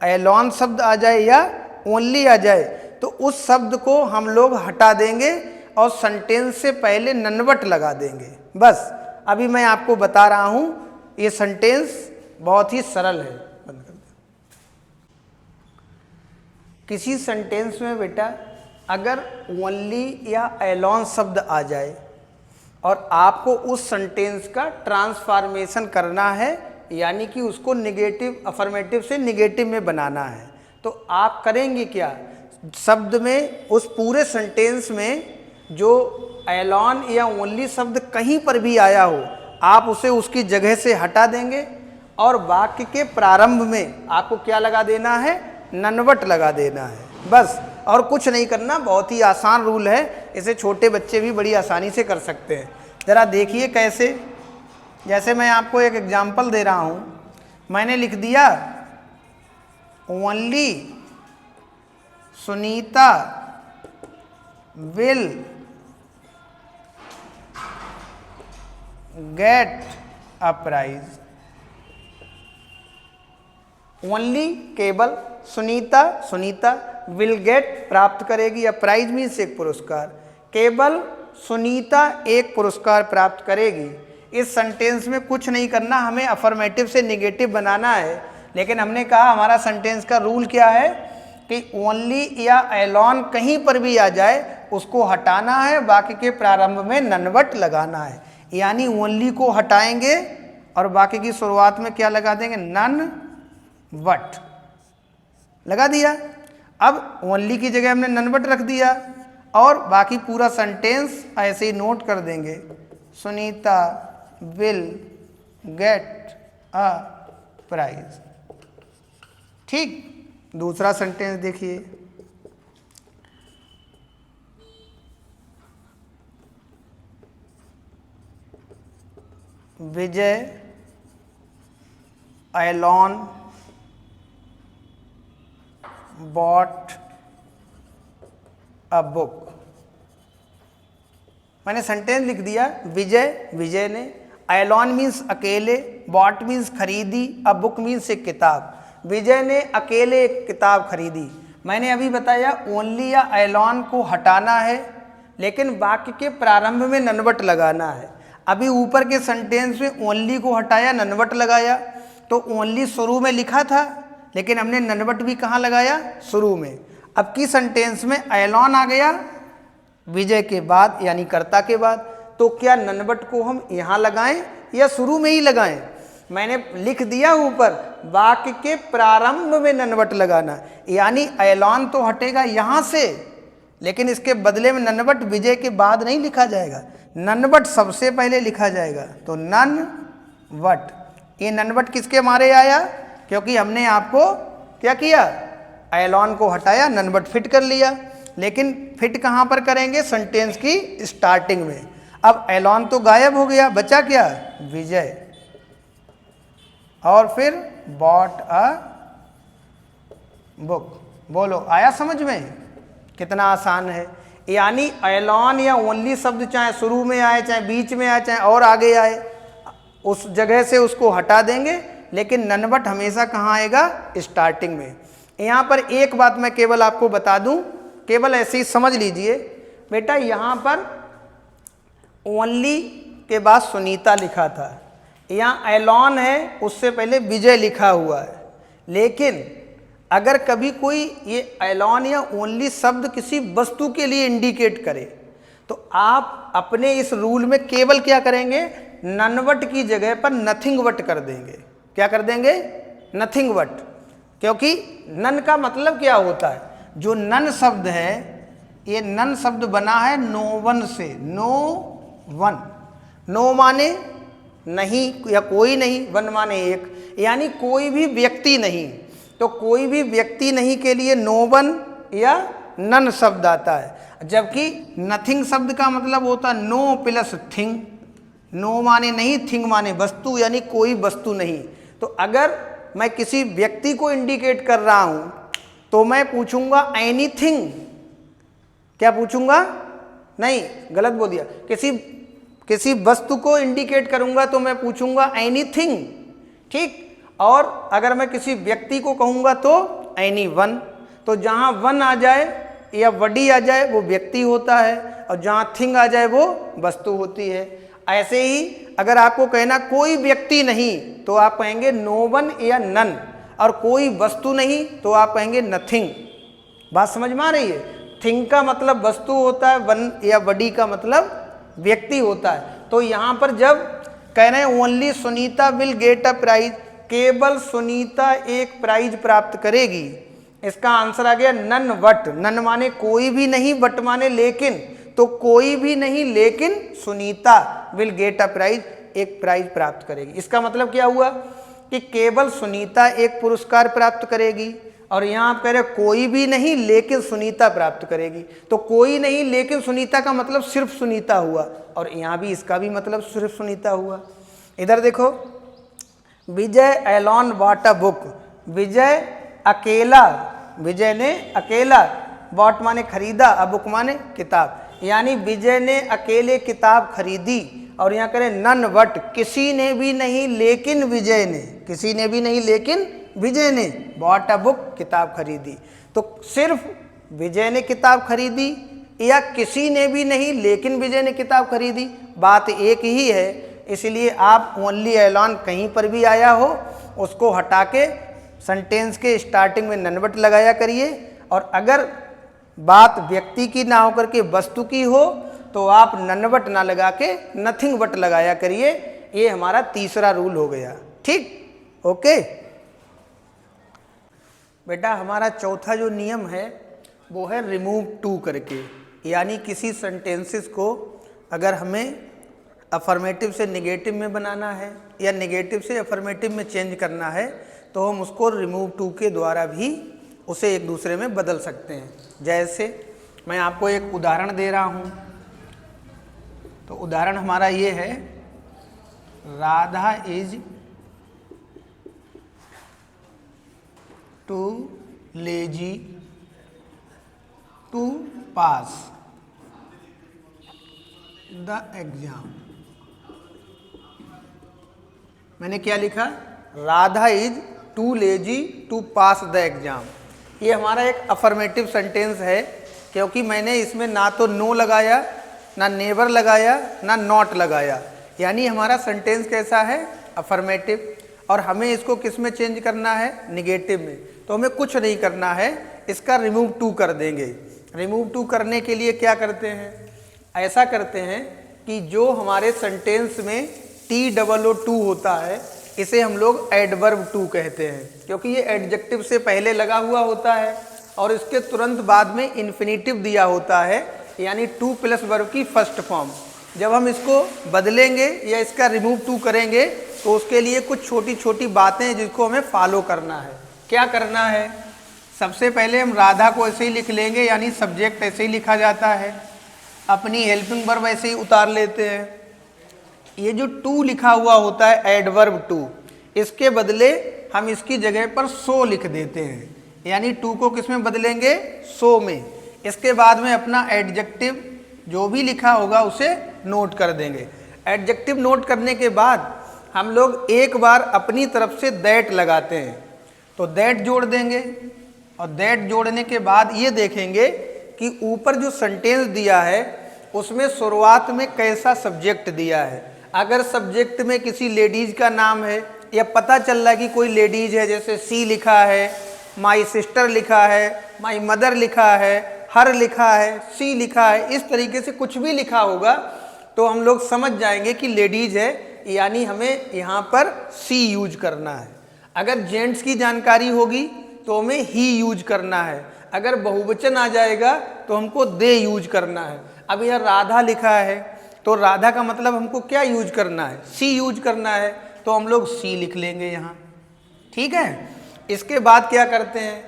S1: एलॉन शब्द आ जाए या ओनली आ जाए, तो उस शब्द को हम लोग हटा देंगे और सेंटेंस से पहले ननवट लगा देंगे, बस। अभी मैं आपको बता रहा हूं, ये सेंटेंस बहुत ही सरल है। बंद कर दो। किसी सेंटेंस में बेटा अगर ओनली या एलॉन शब्द आ जाए और आपको उस सेंटेंस का ट्रांसफॉर्मेशन करना है, यानी कि उसको निगेटिव अफर्मेटिव से निगेटिव में बनाना है, तो आप करेंगे क्या, शब्द में उस पूरे सेंटेंस में जो एलॉन या ओनली शब्द कहीं पर भी आया हो, आप उसे उसकी जगह से हटा देंगे और वाक्य के प्रारंभ में आपको क्या लगा देना है, ननवट लगा देना है, बस। और कुछ नहीं करना, बहुत ही आसान रूल है, इसे छोटे बच्चे भी बड़ी आसानी से कर सकते हैं। ज़रा देखिए कैसे, जैसे मैं आपको एक एग्जाम्पल दे रहा हूँ, मैंने लिख दिया only Sunita will get a prize. Only केवल, सुनीता, सुनीता विल गेट प्राप्त करेगी, या प्राइज मीन्स एक पुरस्कार, केवल सुनीता एक पुरस्कार प्राप्त करेगी। इस सेंटेंस में कुछ नहीं करना, हमें अफर्मेटिव से निगेटिव बनाना है। लेकिन हमने कहा हमारा सेंटेंस का रूल क्या है कि ओनली या एलॉन कहीं पर भी आ जाए उसको हटाना है, बाकी के प्रारंभ में ननवट लगाना है। यानी ओनली को हटाएंगे और बाकी की शुरुआत में क्या लगा देंगे, नन वट लगा दिया। अब ओनली की जगह हमने ननवट रख दिया। और बाकी पूरा सेंटेंस ऐसे ही नोट कर देंगे, Sunita will get a prize. ठीक, दूसरा सेंटेंस देखिए, Vijay alone bought a book. मैंने सेंटेंस लिख दिया, विजय ने, एलॉन मीन्स अकेले, बॉट मीन्स खरीदी, अ बुक मीन्स एक किताब। विजय ने अकेले एक किताब खरीदी। मैंने अभी बताया ओनली या एलॉन को हटाना है, लेकिन वाक्य के प्रारंभ में ननवट लगाना है। अभी ऊपर के सेंटेंस में ओनली को हटाया, ननवट लगाया, तो ओनली शुरू में लिखा था, लेकिन हमने ननवट भी कहाँ लगाया? शुरू में। अब की सेंटेंस में एलॉन आ गया विजय के बाद, यानी कर्ता के बाद, तो क्या ननवट को हम यहाँ लगाएं या शुरू में ही लगाएं? मैंने लिख दिया ऊपर, वाक्य के प्रारंभ में ननवट लगाना, यानी एलॉन तो हटेगा यहाँ से, लेकिन इसके बदले में ननवट विजय के बाद नहीं लिखा जाएगा, ननवट सबसे पहले लिखा जाएगा। तो ननवट, ये ननवट किसके मारे आया? क्योंकि हमने आपको क्या किया? एलॉन को हटाया, ननवट फिट कर लिया। लेकिन फिट कहाँ पर करेंगे? सेंटेंस की स्टार्टिंग में। अब एलॉन तो गायब हो गया, बचा क्या? विजय, और फिर बॉट अ बुक। बोलो, आया समझ में? कितना आसान है। यानी एलॉन या ओनली शब्द चाहे शुरू में आए, चाहे बीच में आए, चाहे और आगे आए, उस जगह से उसको हटा देंगे, लेकिन ननवट हमेशा कहाँ आएगा? स्टार्टिंग में। यहाँ पर एक बात मैं केवल आपको बता दूं, केवल ऐसे ही समझ लीजिए बेटा, यहाँ पर ओनली के बाद सुनीता लिखा था, यहाँ एलॉन है, उससे पहले विजय लिखा हुआ है। लेकिन अगर कभी कोई ये एलॉन या ओनली शब्द किसी वस्तु के लिए इंडिकेट करे, तो आप अपने इस रूल में केवल क्या करेंगे? ननवट की जगह पर नथिंग वट कर देंगे। क्या कर देंगे? Nothing what. क्योंकि नन का मतलब क्या होता है? जो नन शब्द है, ये नन शब्द बना है नो वन से। नो वन, नो माने नहीं या कोई नहीं, वन माने एक, यानी कोई भी व्यक्ति नहीं। तो कोई भी व्यक्ति नहीं के लिए नो वन या नन शब्द आता है, जबकि नथिंग शब्द का मतलब होता है नो प्लस थिंग। नो माने नहीं, थिंग माने वस्तु, यानी कोई वस्तु नहीं। तो अगर मैं किसी व्यक्ति को इंडिकेट कर रहा हूं, तो मैं पूछूंगा एनीथिंग। क्या पूछूंगा? नहीं, गलत बोल दिया। किसी वस्तु को इंडिकेट करूंगा तो मैं पूछूंगा एनीथिंग। ठीक, और अगर मैं किसी व्यक्ति को कहूंगा तो एनी वन। तो जहां वन आ जाए या वडी आ जाए वो व्यक्ति होता है, और जहां थिंग आ जाए वो वस्तु होती है। ऐसे ही अगर आपको कहना कोई व्यक्ति नहीं, तो आप कहेंगे नो वन या नन, और कोई वस्तु नहीं तो आप कहेंगे नथिंग। बात समझ में आ रही है? थिंग का मतलब वस्तु होता है, वन या बडी का मतलब व्यक्ति होता है। तो यहाँ पर जब कह रहे हैं only Sunita will get a prize, केवल सुनीता एक प्राइज प्राप्त करेगी, इसका आंसर आ गया नन वट। नन माने कोई भी नहीं, वट माने लेकिन। तो कोई भी नहीं लेकिन Sunita will get a prize, एक प्राइज प्राप्त करेगी। इसका मतलब क्या हुआ कि केवल सुनीता एक पुरस्कार प्राप्त करेगी, और यहाँ आप कह रहे कोई भी नहीं लेकिन सुनीता प्राप्त करेगी। तो कोई नहीं लेकिन सुनीता का मतलब सिर्फ सुनीता हुआ, और यहाँ भी इसका भी मतलब सिर्फ सुनीता हुआ। इधर देखो, विजय एलॉन बॉट अ बुक। विजय अकेला, विजय ने अकेला, बॉट माने खरीदा, अ बुक माने किताब, यानी विजय ने अकेले किताब खरीदी। और यहाँ करें नन वट, किसी ने भी नहीं लेकिन विजय ने, किसी ने भी नहीं लेकिन विजय ने बॉट अ बुक, किताब खरीदी। तो सिर्फ विजय ने किताब खरीदी या किसी ने भी नहीं लेकिन विजय ने किताब खरीदी, बात एक ही है। इसलिए आप ओनली एलॉन कहीं पर भी आया हो उसको हटा के सेंटेंस के स्टार्टिंग में ननवट लगाया करिए, और अगर बात व्यक्ति की ना होकर के वस्तु की हो तो आप ननवट ना लगा के नथिंग वट लगाया करिए। ये हमारा तीसरा रूल हो गया। ठीक, ओके बेटा। हमारा चौथा जो नियम है वो है रिमूव टू करके। यानी किसी सेंटेंसेस को अगर हमें अफर्मेटिव से नेगेटिव में बनाना है या नेगेटिव से अफर्मेटिव में चेंज करना है तो हम उसको रिमूव टू के द्वारा भी उसे एक दूसरे में बदल सकते हैं। जैसे मैं आपको एक उदाहरण दे रहा हूँ, तो उदाहरण हमारा ये है, Radha is too lazy to pass the exam. मैंने क्या लिखा? Radha is too lazy to pass the exam. ये हमारा एक अफर्मेटिव सेंटेंस है, क्योंकि मैंने इसमें ना तो नो लगाया, ना नेवर लगाया, ना नॉट लगाया, यानी हमारा सेंटेंस कैसा है? अफर्मेटिव। और हमें इसको किस में चेंज करना है? निगेटिव में। तो हमें कुछ नहीं करना है, इसका रिमूव टू कर देंगे। रिमूव टू करने के लिए क्या करते हैं? ऐसा करते हैं कि जो हमारे सेंटेंस में TOO होता है, इसे हम लोग एडवर्ब टू कहते हैं, क्योंकि ये एडजेक्टिव से पहले लगा हुआ होता है और इसके तुरंत बाद में इन्फिनेटिव दिया होता है, यानी टू प्लस वर्ब की फर्स्ट फॉर्म। जब हम इसको बदलेंगे या इसका रिमूव टू करेंगे तो उसके लिए कुछ छोटी छोटी बातें हैं जिसको हमें फॉलो करना है। क्या करना है? सबसे पहले हम राधा को ऐसे ही लिख लेंगे, यानी सब्जेक्ट ऐसे ही लिखा जाता है, अपनी हेल्पिंग वर्ब ऐसे ही उतार लेते हैं। ये जो टू लिखा हुआ होता है एडवर्ब टू, इसके बदले हम इसकी जगह पर सो लिख देते हैं, यानी टू को किस में बदलेंगे? सो में। इसके बाद में अपना एडजेक्टिव जो भी लिखा होगा उसे नोट कर देंगे। एडजेक्टिव नोट करने के बाद हम लोग एक बार अपनी तरफ से दैट लगाते हैं, तो दैट जोड़ देंगे और दैट जोड़ने के बाद ये देखेंगे कि ऊपर जो सेंटेंस दिया है उसमें शुरुआत में कैसा सब्जेक्ट दिया है। अगर सब्जेक्ट में किसी लेडीज का नाम है या पता चल रहा है कि कोई लेडीज है, जैसे सी लिखा है, माई सिस्टर लिखा है, माई मदर लिखा है, हर लिखा है, सी लिखा है, इस तरीके से कुछ भी लिखा होगा तो हम लोग समझ जाएंगे कि लेडीज है, यानी हमें यहाँ पर सी यूज करना है। अगर जेंट्स की जानकारी होगी तो हमें ही यूज करना है। अगर बहुवचन आ जाएगा तो हमको दे यूज करना है। अब यह राधा लिखा है तो राधा का मतलब हमको क्या यूज करना है? सी यूज करना है, तो हम लोग सी लिख लेंगे यहाँ। ठीक है। इसके बाद क्या करते हैं?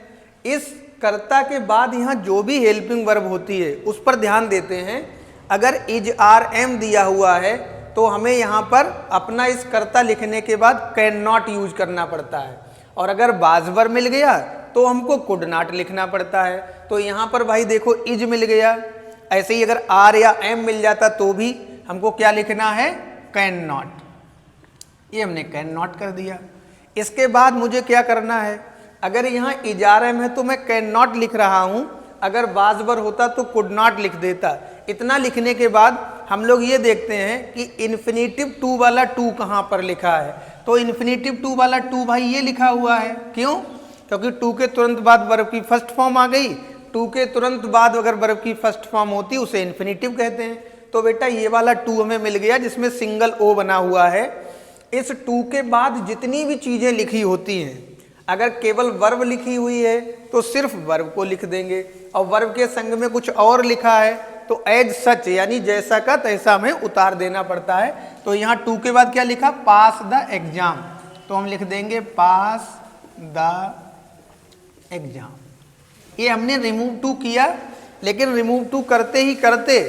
S1: इस कर्ता के बाद यहाँ जो भी हेल्पिंग वर्ब होती है उस पर ध्यान देते हैं। अगर इज आर एम दिया हुआ है तो हमें यहाँ पर अपना इस कर्ता लिखने के बाद कैन नॉट यूज करना पड़ता है, और अगर बाज वर्ब मिल गया तो हमको कुड नॉट लिखना पड़ता है। तो यहाँ पर भाई देखो इज मिल गया, ऐसे ही अगर आर या एम मिल जाता तो भी हमको क्या लिखना है? Can not. ये हमने कैन नॉट कर दिया। इसके बाद मुझे क्या करना है? अगर यहाँ इज आर एम है तो मैं कैन नॉट लिख रहा हूँ, अगर बाज वर्ब होता तो कुड नॉट लिख देता। इतना लिखने के बाद हम लोग ये देखते हैं कि इन्फिनेटिव टू वाला टू कहाँ पर लिखा है। तो इन्फिनेटिव टू वाला टू भाई ये लिखा हुआ है। क्यों? क्योंकि टू के तुरंत बाद वर्ब की फर्स्ट फॉर्म आ गई। टू के तुरंत बाद अगर वर्ब की फर्स्ट फॉर्म होती उसे इन्फिनेटिव कहते हैं। तो बेटा ये वाला टू हमें मिल गया जिसमें सिंगल ओ बना हुआ है। इस टू के बाद जितनी भी चीज़ें लिखी होती हैं, अगर केवल वर्ब लिखी हुई है तो सिर्फ वर्ब को लिख देंगे, और वर्ब के संग में कुछ और लिखा है तो एज सच, यानी जैसा का तैसा हमें उतार देना पड़ता है। तो यहाँ टू के बाद क्या लिखा? पास द एग्जाम, तो हम लिख देंगे पास द एग्जाम। ये हमने रिमूव टू किया, लेकिन रिमूव टू करते ही करते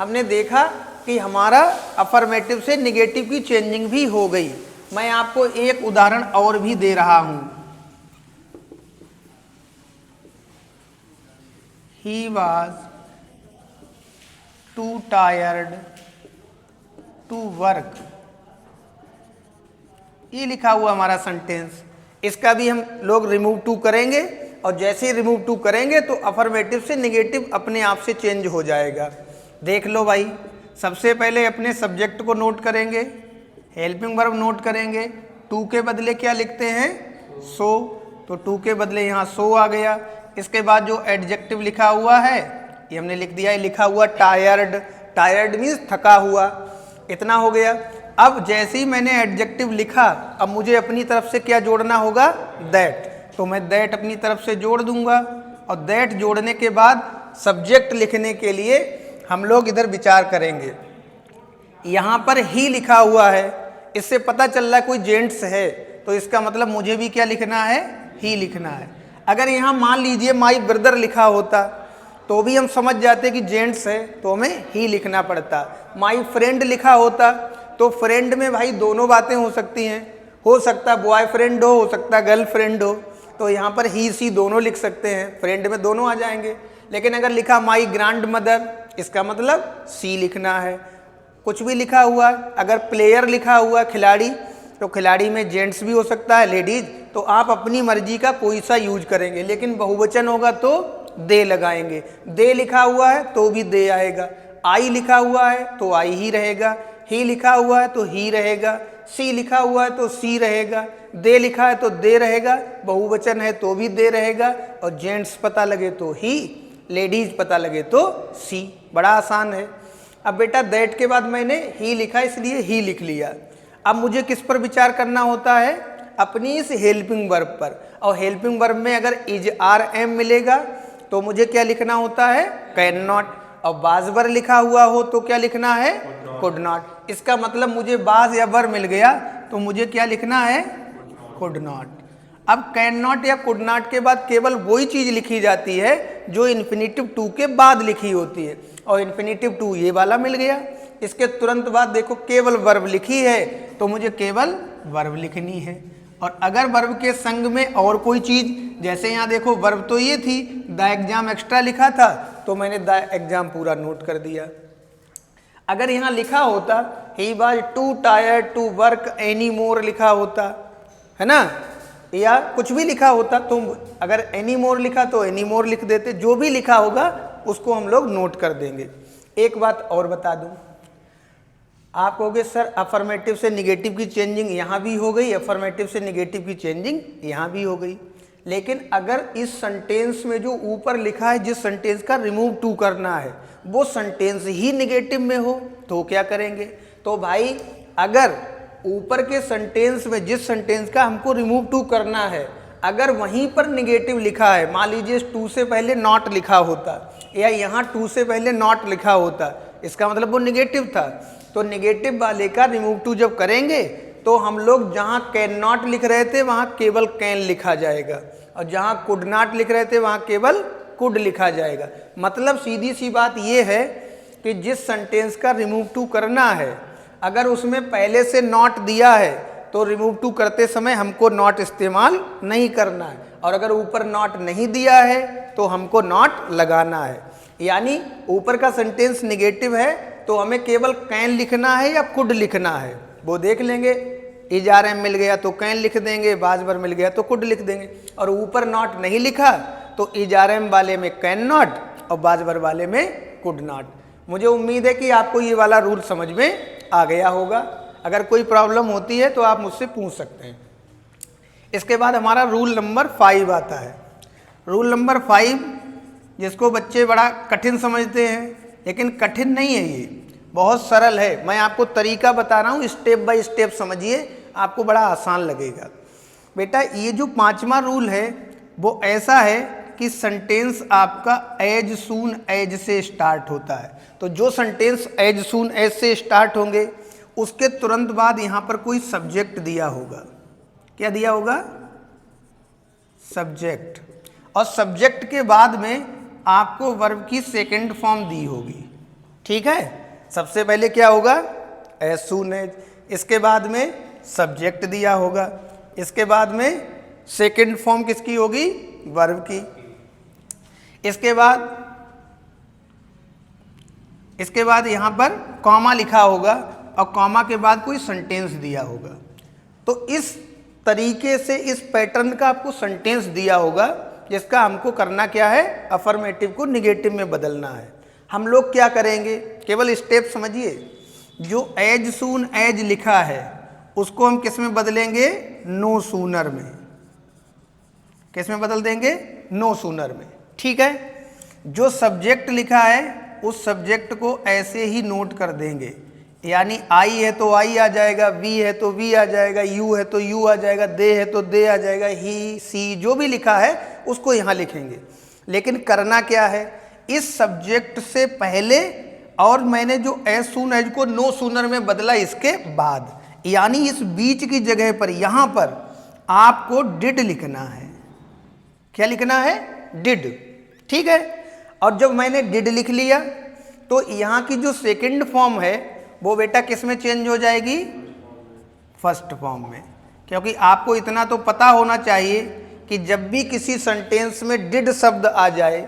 S1: हमने देखा कि हमारा अफर्मेटिव से निगेटिव की चेंजिंग भी हो गई। मैं आपको एक उदाहरण और भी दे रहा हूं। He was too tired to work, ये लिखा हुआ हमारा सेंटेंस। इसका भी हम लोग रिमूव टू करेंगे, और जैसे ही रिमूव टू करेंगे तो अफर्मेटिव से निगेटिव अपने आप से चेंज हो जाएगा। देख लो भाई, सबसे पहले अपने सब्जेक्ट को नोट करेंगे, हेल्पिंग वर्ब नोट करेंगे। टू के बदले क्या लिखते हैं? सो, तो टू के बदले यहाँ सो आ गया। इसके बाद जो एडजेक्टिव लिखा हुआ है ये हमने लिख दिया है, लिखा हुआ टायर्ड। टायर्ड मीन्स थका हुआ। इतना हो गया। अब जैसे ही मैंने एडजेक्टिव लिखा, अब मुझे अपनी तरफ से क्या जोड़ना होगा? दैट। तो मैं दैट अपनी तरफ से जोड़ दूंगा, और दैट जोड़ने के बाद सब्जेक्ट लिखने के लिए हम लोग इधर विचार करेंगे। यहाँ पर ही लिखा हुआ है, इससे पता चल रहा है कोई जेंट्स है, तो इसका मतलब मुझे भी क्या लिखना है, ही लिखना है। अगर यहाँ मान लीजिए माई ब्रदर लिखा होता तो भी हम समझ जाते कि जेंट्स है, तो हमें ही लिखना पड़ता। माई फ्रेंड लिखा होता तो फ्रेंड में भाई दोनों बातें हो सकती हैं, हो सकता बॉयफ्रेंड हो सकता गर्लफ्रेंड हो, तो यहाँ पर ही सी दोनों लिख सकते हैं, फ्रेंड में दोनों आ जाएंगे। लेकिन अगर लिखा माई ग्रैंड मदर, इसका मतलब सी लिखना है। कुछ भी लिखा हुआ, अगर प्लेयर लिखा हुआ खिलाड़ी, तो खिलाड़ी में जेंट्स भी हो सकता है, लेडीज, तो आप अपनी मर्जी का कोई सा यूज करेंगे। लेकिन बहुवचन होगा तो दे लगाएंगे। दे लिखा हुआ है तो भी दे आएगा, आई लिखा हुआ है तो आई ही रहेगा, ही लिखा हुआ है तो ही रहेगा, सी लिखा हुआ है तो सी रहेगा, दे लिखा है तो दे रहेगा, बहुवचन है तो भी दे रहेगा, और जेंट्स पता लगे तो ही, लेडीज पता लगे तो सी। बड़ा आसान है। अब बेटा दैट के बाद मैंने ही लिखा इसलिए ही लिख लिया। अब मुझे किस पर विचार करना होता है, अपनी इस हेल्पिंग वर्ब पर। और हेल्पिंग वर्ब में अगर इज आर एम मिलेगा तो मुझे क्या लिखना होता है, कैन नॉट। और बाज वर लिखा हुआ हो तो क्या लिखना है, कुड नॉट। इसका मतलब मुझे बाज या वर मिल गया तो मुझे क्या लिखना है, कुड नॉट। अब कैन नॉट या कुड नॉट के बाद केवल वही चीज लिखी जाती है जो इन्फिनिटिव टू के बाद लिखी होती है, और इन्फिनिटिव टू ये वाला मिल गया। इसके तुरंत बाद देखो केवल वर्ब लिखी है तो मुझे केवल वर्ब लिखनी है। और अगर वर्ब के संग में और कोई चीज, जैसे यहाँ देखो वर्ब तो ये थी, द एग्जाम एक्स्ट्रा लिखा था तो मैंने द एग्जाम पूरा नोट कर दिया। अगर यहाँ लिखा होता he was too tired to work any more लिखा होता, है ना, या कुछ भी लिखा होता, तो अगर एनी मोर लिखा तो एनी मोर लिख देते। जो भी लिखा होगा उसको हम लोग नोट कर देंगे। एक बात और बता दूं, आप कहोगे सर अफर्मेटिव से निगेटिव की चेंजिंग यहाँ भी हो गई, अफर्मेटिव से निगेटिव की चेंजिंग यहाँ भी हो गई, लेकिन अगर इस सेंटेंस में जो ऊपर लिखा है जिस सेंटेंस का रिमूव टू करना है वो सेंटेंस ही निगेटिव में हो तो क्या करेंगे। तो भाई अगर ऊपर के सेंटेंस में जिस सेंटेंस का हमको रिमूव टू करना है अगर वहीं पर निगेटिव लिखा है, मान लीजिए टू से पहले नॉट लिखा होता या यहाँ टू से पहले नॉट लिखा होता, इसका मतलब वो निगेटिव था। तो निगेटिव वाले का रिमूव टू जब करेंगे तो हम लोग जहाँ कैन नॉट लिख रहे थे वहाँ केवल कैन लिखा जाएगा, और जहाँ कुड नॉट लिख रहे थे वहाँ केवल कुड लिखा जाएगा। मतलब सीधी सी बात ये है कि जिस सेंटेंस का रिमूव टू करना है अगर उसमें पहले से नॉट दिया है तो रिमूव टू करते समय हमको नॉट इस्तेमाल नहीं करना है, और अगर ऊपर नॉट नहीं दिया है तो हमको नॉट लगाना है। यानी ऊपर का सेंटेंस निगेटिव है तो हमें केवल कैन लिखना है या कुड लिखना है वो देख लेंगे। इज आर एम मिल गया तो कैन लिख देंगे, बाज वर मिल गया तो कुड लिख देंगे। और ऊपर नॉट नहीं लिखा तो इज आर एम वाले में कैन नॉट और बाज वर वाले में कुड नॉट। मुझे उम्मीद है कि आपको ये वाला रूल समझ में आ गया होगा। अगर कोई प्रॉब्लम होती है तो आप मुझसे पूछ सकते हैं। इसके बाद हमारा रूल नंबर 5 आता है। रूल नंबर 5 जिसको बच्चे बड़ा कठिन समझते हैं, लेकिन कठिन नहीं है, ये बहुत सरल है। मैं आपको तरीका बता रहा हूँ, स्टेप बाय स्टेप समझिए, आपको बड़ा आसान लगेगा। बेटा ये जो 5वां रूल है वो ऐसा है कि सेंटेंस आपका एज सून एज से स्टार्ट होता है। तो जो सेंटेंस एज सून एज से स्टार्ट होंगे उसके तुरंत बाद यहाँ पर कोई सब्जेक्ट दिया होगा। क्या दिया होगा? सब्जेक्ट। और सब्जेक्ट के बाद में आपको वर्ब की सेकंड फॉर्म दी होगी। ठीक है, सबसे पहले क्या होगा? एज सून एज, इसके बाद में सब्जेक्ट दिया होगा, इसके बाद में सेकंड फॉर्म किसकी होगी? वर्ब की। इसके बाद यहाँ पर कॉमा लिखा होगा और कॉमा के बाद कोई सेंटेंस दिया होगा। तो इस तरीके से इस पैटर्न का आपको सेंटेंस दिया होगा जिसका हमको करना क्या है? अफर्मेटिव को निगेटिव में बदलना है। हम लोग क्या करेंगे? केवल स्टेप समझिए। जो एज सून एज लिखा है उसको हम किस में बदलेंगे? नो सूनर में। किस में बदल देंगे? नो सूनर में। ठीक है। जो सब्जेक्ट लिखा है उस सब्जेक्ट को ऐसे ही नोट कर देंगे, यानी आई है तो आई आ जाएगा, वी है तो वी आ जाएगा, यू है तो यू आ जाएगा, दे है तो दे आ जाएगा, ही सी जो भी लिखा है उसको यहाँ लिखेंगे। लेकिन करना क्या है? इस सब्जेक्ट से पहले और मैंने जो एज सून एज को नो सूनर में बदला इसके बाद, यानी इस बीच की जगह पर यहां पर आपको डिड लिखना है। क्या लिखना है? डिड। ठीक है। और जब मैंने डिड लिख लिया तो यहां की जो सेकंड फॉर्म है वो बेटा किस में चेंज हो जाएगी? फर्स्ट फॉर्म में। क्योंकि आपको इतना तो पता होना चाहिए कि जब भी किसी सेंटेंस में डिड शब्द आ जाए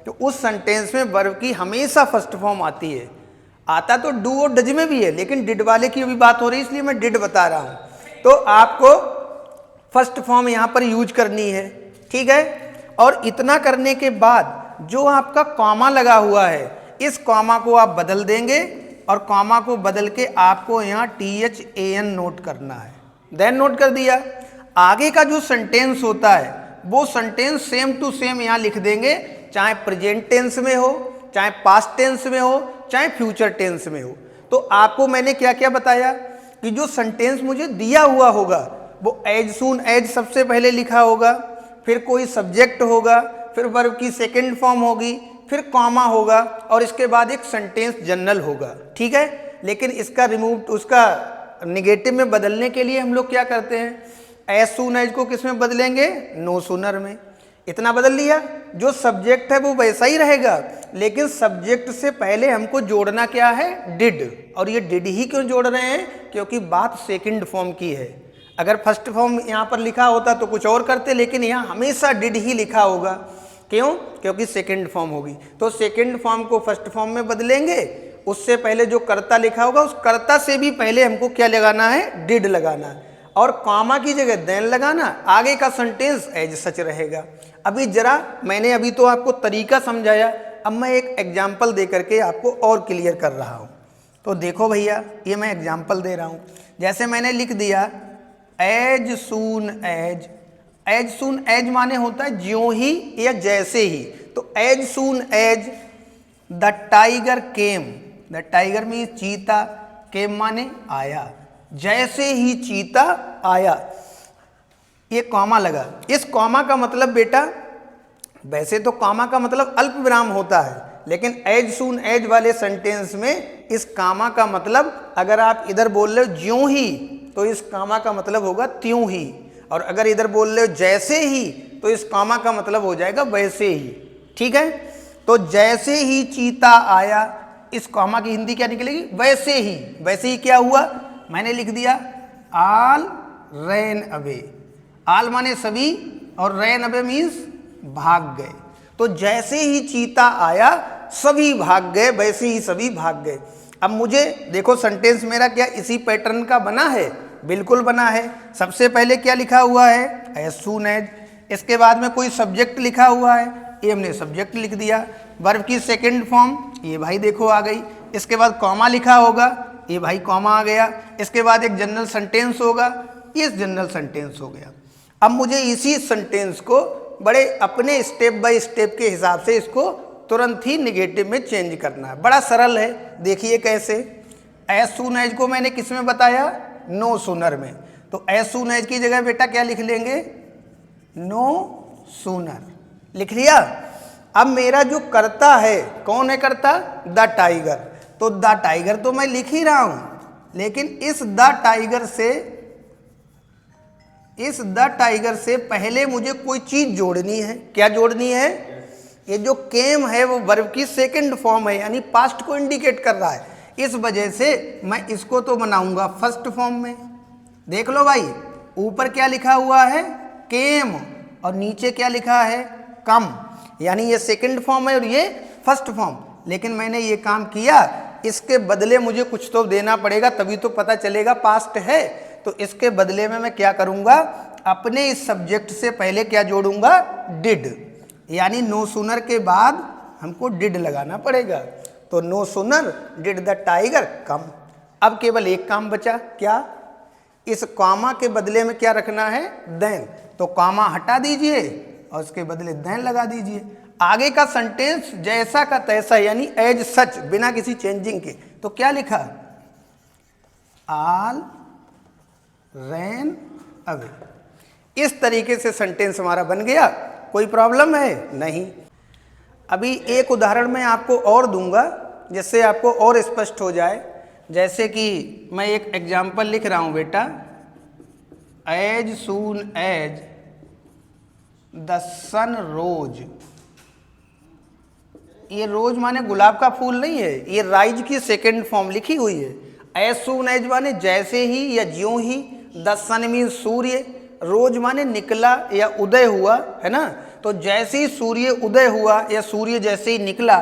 S1: तो उस सेंटेंस में वर्ब की हमेशा फर्स्ट फॉर्म आती है। आता तो डू और डज में भी है, लेकिन डिड वाले की अभी बात हो रही है इसलिए मैं डिड बता रहा हूं। तो आपको फर्स्ट फॉर्म यहां पर यूज करनी है। ठीक है। और इतना करने के बाद जो आपका कॉमा लगा हुआ है इस कॉमा को आप बदल देंगे और कॉमा को बदल के आपको यहाँ THAN नोट करना है। देन नोट कर दिया। आगे का जो सेंटेंस होता है वो सेंटेंस सेम टू सेम यहाँ लिख देंगे, चाहे प्रेजेंट टेंस में हो, चाहे पास्ट टेंस में हो, चाहे फ्यूचर टेंस में हो। तो आपको मैंने क्या क्या बताया कि जो सेंटेंस मुझे दिया हुआ होगा वो एज सून एज सबसे पहले लिखा होगा, फिर कोई सब्जेक्ट होगा, फिर वर्ब की सेकंड फॉर्म होगी, फिर कॉमा होगा और इसके बाद एक सेंटेंस जनरल होगा। ठीक है। लेकिन इसका उसका निगेटिव में बदलने के लिए हम लोग क्या करते हैं? एज सून एज को किस में बदलेंगे? नो सूनर में। इतना बदल लिया। जो सब्जेक्ट है वो वैसा ही रहेगा, लेकिन सब्जेक्ट से पहले हमको जोड़ना क्या है? डिड। और ये डिड ही क्यों जोड़ रहे हैं? क्योंकि बात सेकंड फॉर्म की है। अगर फर्स्ट फॉर्म यहाँ पर लिखा होता तो कुछ और करते, लेकिन यहाँ हमेशा डिड ही लिखा होगा। क्यों? क्योंकि सेकंड फॉर्म होगी। तो सेकंड फॉर्म को फर्स्ट फॉर्म में बदलेंगे। उससे पहले जो कर्ता लिखा होगा उस कर्ता से भी पहले हमको क्या लगाना है? डिड लगाना। और कॉमा की जगह देन लगाना। आगे का सेंटेंस एज सच रहेगा। अभी जरा मैंने अभी तो आपको तरीका समझाया, अब मैं एक एग्जाम्पल दे करके आपको और क्लियर कर रहा हूँ। तो देखो भैया, ये मैं एग्जाम्पल दे रहा हूँ। जैसे मैंने लिख दिया as soon as. As soon as माने होता है ज्यों ही या जैसे ही। तो as soon as the tiger came. The tiger में चीता, केम माने आया। जैसे ही चीता आया, ये कॉमा लगा। इस कॉमा का मतलब बेटा, वैसे तो कॉमा का मतलब अल्प विराम होता है, लेकिन एज सून एज वाले सेंटेंस में इस कॉमा का मतलब, अगर आप इधर बोल रहे हो ज्यों ही तो इस कॉमा का मतलब होगा त्यों ही, और अगर इधर बोल रहे हो जैसे ही तो इस कॉमा का मतलब हो जाएगा वैसे ही। ठीक है। तो जैसे ही चीता आया, इस कॉमा की हिंदी क्या निकलेगी? वैसे ही। वैसे ही क्या हुआ? मैंने लिख दिया ऑल रैन अवे। ऑल माने सभी और रैन अवे मीन्स भाग गए। तो जैसे ही चीता आया सभी भाग गए, वैसे ही सभी भाग गए। अब मुझे देखो सेंटेंस मेरा क्या इसी पैटर्न का बना है? बिल्कुल बना है। सबसे पहले क्या लिखा हुआ है? As soon as. इसके बाद में कोई सब्जेक्ट लिखा हुआ है, ये हमने सब्जेक्ट लिख दिया। वर्ब की सेकंड फॉर्म ये भाई देखो आ गई। इसके बाद कॉमा लिखा होगा, ये भाई कॉमा आ गया। इसके बाद एक जनरल सेंटेंस होगा, ये जनरल सेंटेंस हो गया। अब मुझे इसी सेंटेंस को बड़े अपने स्टेप बाय स्टेप के हिसाब से इसको तुरंत ही निगेटिव में चेंज करना है। बड़ा सरल है, देखिए कैसे। एज सून एज को मैंने किस में बताया? नो सूनर में। तो एज सून एज की जगह बेटा क्या लिख लेंगे? नो सूनर लिख लिया। अब मेरा जो कर्ता है, कौन है कर्ता? The tiger. तो द टाइगर तो मैं लिख ही रहा हूं, लेकिन इस द टाइगर से पहले मुझे कोई चीज जोड़नी है। क्या जोड़नी है? ये जो केम है वो वर्ब की सेकंड फॉर्म है, यानी पास्ट को इंडिकेट कर रहा है। इस वजह से मैं इसको तो बनाऊंगा फर्स्ट फॉर्म में। देख लो भाई, ऊपर क्या लिखा हुआ है? केम, और नीचे क्या लिखा है? कम। यानी ये सेकंड फॉर्म है और ये फर्स्ट फॉर्म। लेकिन मैंने ये काम किया, इसके बदले मुझे कुछ तो देना पड़ेगा, तभी तो पता चलेगा पास्ट है। तो इसके बदले में मैं क्या करूंगा? अपने इस सब्जेक्ट से पहले क्या जोड़ूंगा? डिड। यानी नो सूनर के बाद हमको डिड लगाना पड़ेगा। तो no sooner did the tiger come. अब केवल एक काम बचा, क्या? इस कॉमा के बदले में क्या रखना है? देन। तो कॉमा हटा दीजिए और उसके बदले देन लगा दीजिए। आगे का सेंटेंस जैसा का तैसा, यानी एज सच, बिना किसी चेंजिंग के। तो क्या लिखा? All ran away. इस तरीके से सेंटेंस हमारा बन गया। कोई प्रॉब्लम है? नहीं। अभी एक उदाहरण मैं आपको और दूंगा जिससे आपको और स्पष्ट हो जाए। जैसे कि मैं एक एग्जाम्पल लिख रहा हूं बेटा, एज सून एज द सन रोज। ये रोज माने गुलाब का फूल नहीं है, ये राइज की सेकंड फॉर्म लिखी हुई है। एज सून एज माने जैसे ही या ज्यों ही, द सन मीन सूर्य, रोज माने निकला या उदय हुआ, है ना। तो जैसे ही सूर्य उदय हुआ या सूर्य जैसे ही निकला,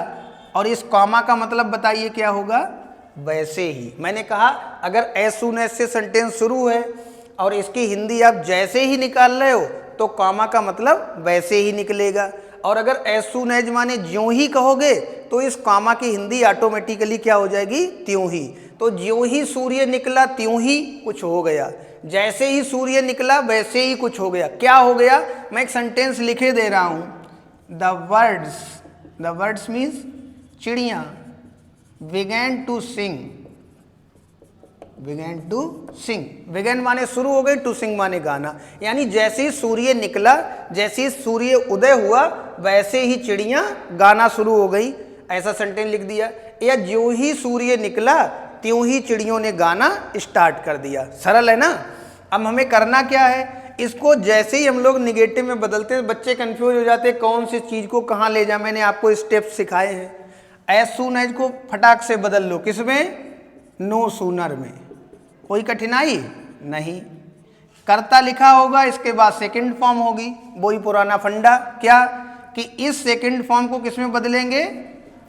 S1: और इस कॉमा का मतलब बताइए क्या होगा, वैसे ही। मैंने कहा अगर एज सून एज से सेंटेंस शुरू है और इसकी हिंदी आप जैसे ही निकाल रहे हो तो कॉमा का मतलब वैसे ही निकलेगा। और अगर एज सून एज माने ज्यों ही कहोगे तो इस कॉमा की हिंदी ऑटोमेटिकली क्या हो जाएगी, त्यों ही। तो ज्यों ही सूर्य निकला त्यों ही कुछ हो गया, जैसे ही सूर्य निकला वैसे ही कुछ हो गया। क्या हो गया, मैं एक सेंटेंस लिखे दे रहा हूं। द वर्ड्स मीन्स चिड़िया बिगैन टू सिंग। बिगैन माने शुरू हो गई, टू सिंग माने गाना। यानी जैसे ही सूर्य निकला, जैसे ही सूर्य उदय हुआ, वैसे ही चिड़िया गाना शुरू हो गई। ऐसा सेंटेंस लिख दिया। या ज्यों ही सूर्य निकला त्यों ही चिड़ियों ने गाना स्टार्ट कर दिया। सरल है ना। अब हमें करना क्या है, इसको जैसे ही हम लोग निगेटिव में बदलते हैं बच्चे कंफ्यूज हो जाते हैं कौन सी चीज को कहाँ ले जा। मैंने आपको स्टेप सिखाए हैं। एज सून एज को फटाक से बदल लो, किसमें, नो सूनर में। कोई कठिनाई नहीं। कर्ता लिखा होगा, इसके बाद सेकंड फॉर्म होगी, वही पुराना फंडा। क्या कि इस सेकंड फॉर्म को किसमें बदलेंगे,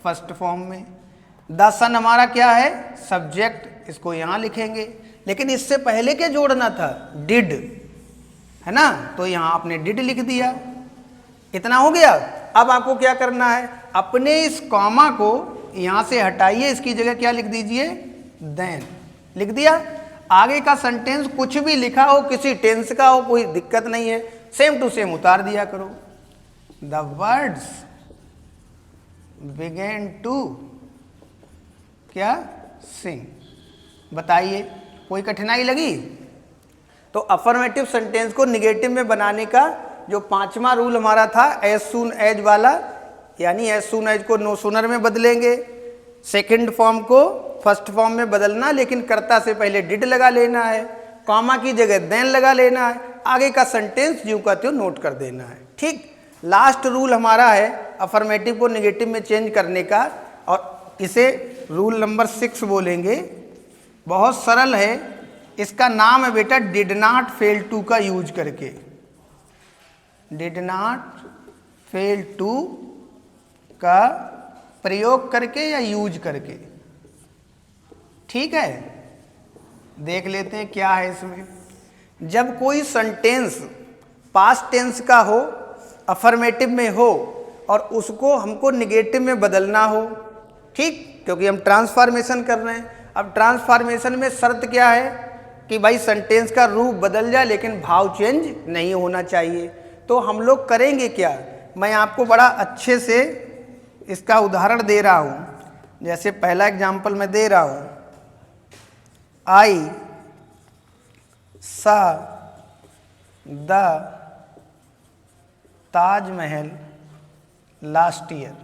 S1: फर्स्ट फॉर्म में। द सन हमारा क्या है, सब्जेक्ट, इसको यहां लिखेंगे। लेकिन इससे पहले क्या जोड़ना था, डिड, है ना। तो यहां आपने डिड लिख दिया। इतना हो गया। अब आपको क्या करना है, अपने इस कॉमा को यहां से हटाइए, इसकी जगह क्या लिख दीजिए, देन। लिख दिया। आगे का सेंटेंस कुछ भी लिखा हो, किसी टेंस का हो, कोई दिक्कत नहीं है, सेम टू सेम उतार दिया करो। द वर्ड्स बिगेन टू क्या, सिंग। बताइए कोई कठिनाई लगी। तो अफर्मेटिव सेंटेंस को निगेटिव में बनाने का जो पांचवा रूल हमारा था, एज सून एज वाला, यानी एज सून एज को नो सूनर में बदलेंगे, सेकंड फॉर्म को फर्स्ट फॉर्म में बदलना, लेकिन कर्ता से पहले डिड लगा लेना है, कॉमा की जगह देन लगा लेना है, आगे का सेंटेंस ज्यों का त्यों नोट कर देना है। ठीक। लास्ट रूल हमारा है अफर्मेटिव को निगेटिव में चेंज करने का, और इसे रूल नंबर 6 बोलेंगे। बहुत सरल है। इसका नाम है बेटा डिड नॉट फेल टू का यूज करके। डिड नॉट फेल टू का प्रयोग करके या यूज करके। ठीक है, देख लेते हैं क्या है इसमें। जब कोई सेंटेंस पास्ट टेंस का हो, अफर्मेटिव में हो, और उसको हमको निगेटिव में बदलना हो, ठीक, क्योंकि हम ट्रांसफॉर्मेशन कर रहे हैं। अब ट्रांसफॉर्मेशन में शर्त क्या है कि भाई सेंटेंस का रूप बदल जाए लेकिन भाव चेंज नहीं होना चाहिए। तो हम लोग करेंगे क्या, मैं आपको बड़ा अच्छे से इसका उदाहरण दे रहा हूं। जैसे पहला एग्जाम्पल मैं दे रहा हूं, आई सा द ताजमहल लास्ट ईयर।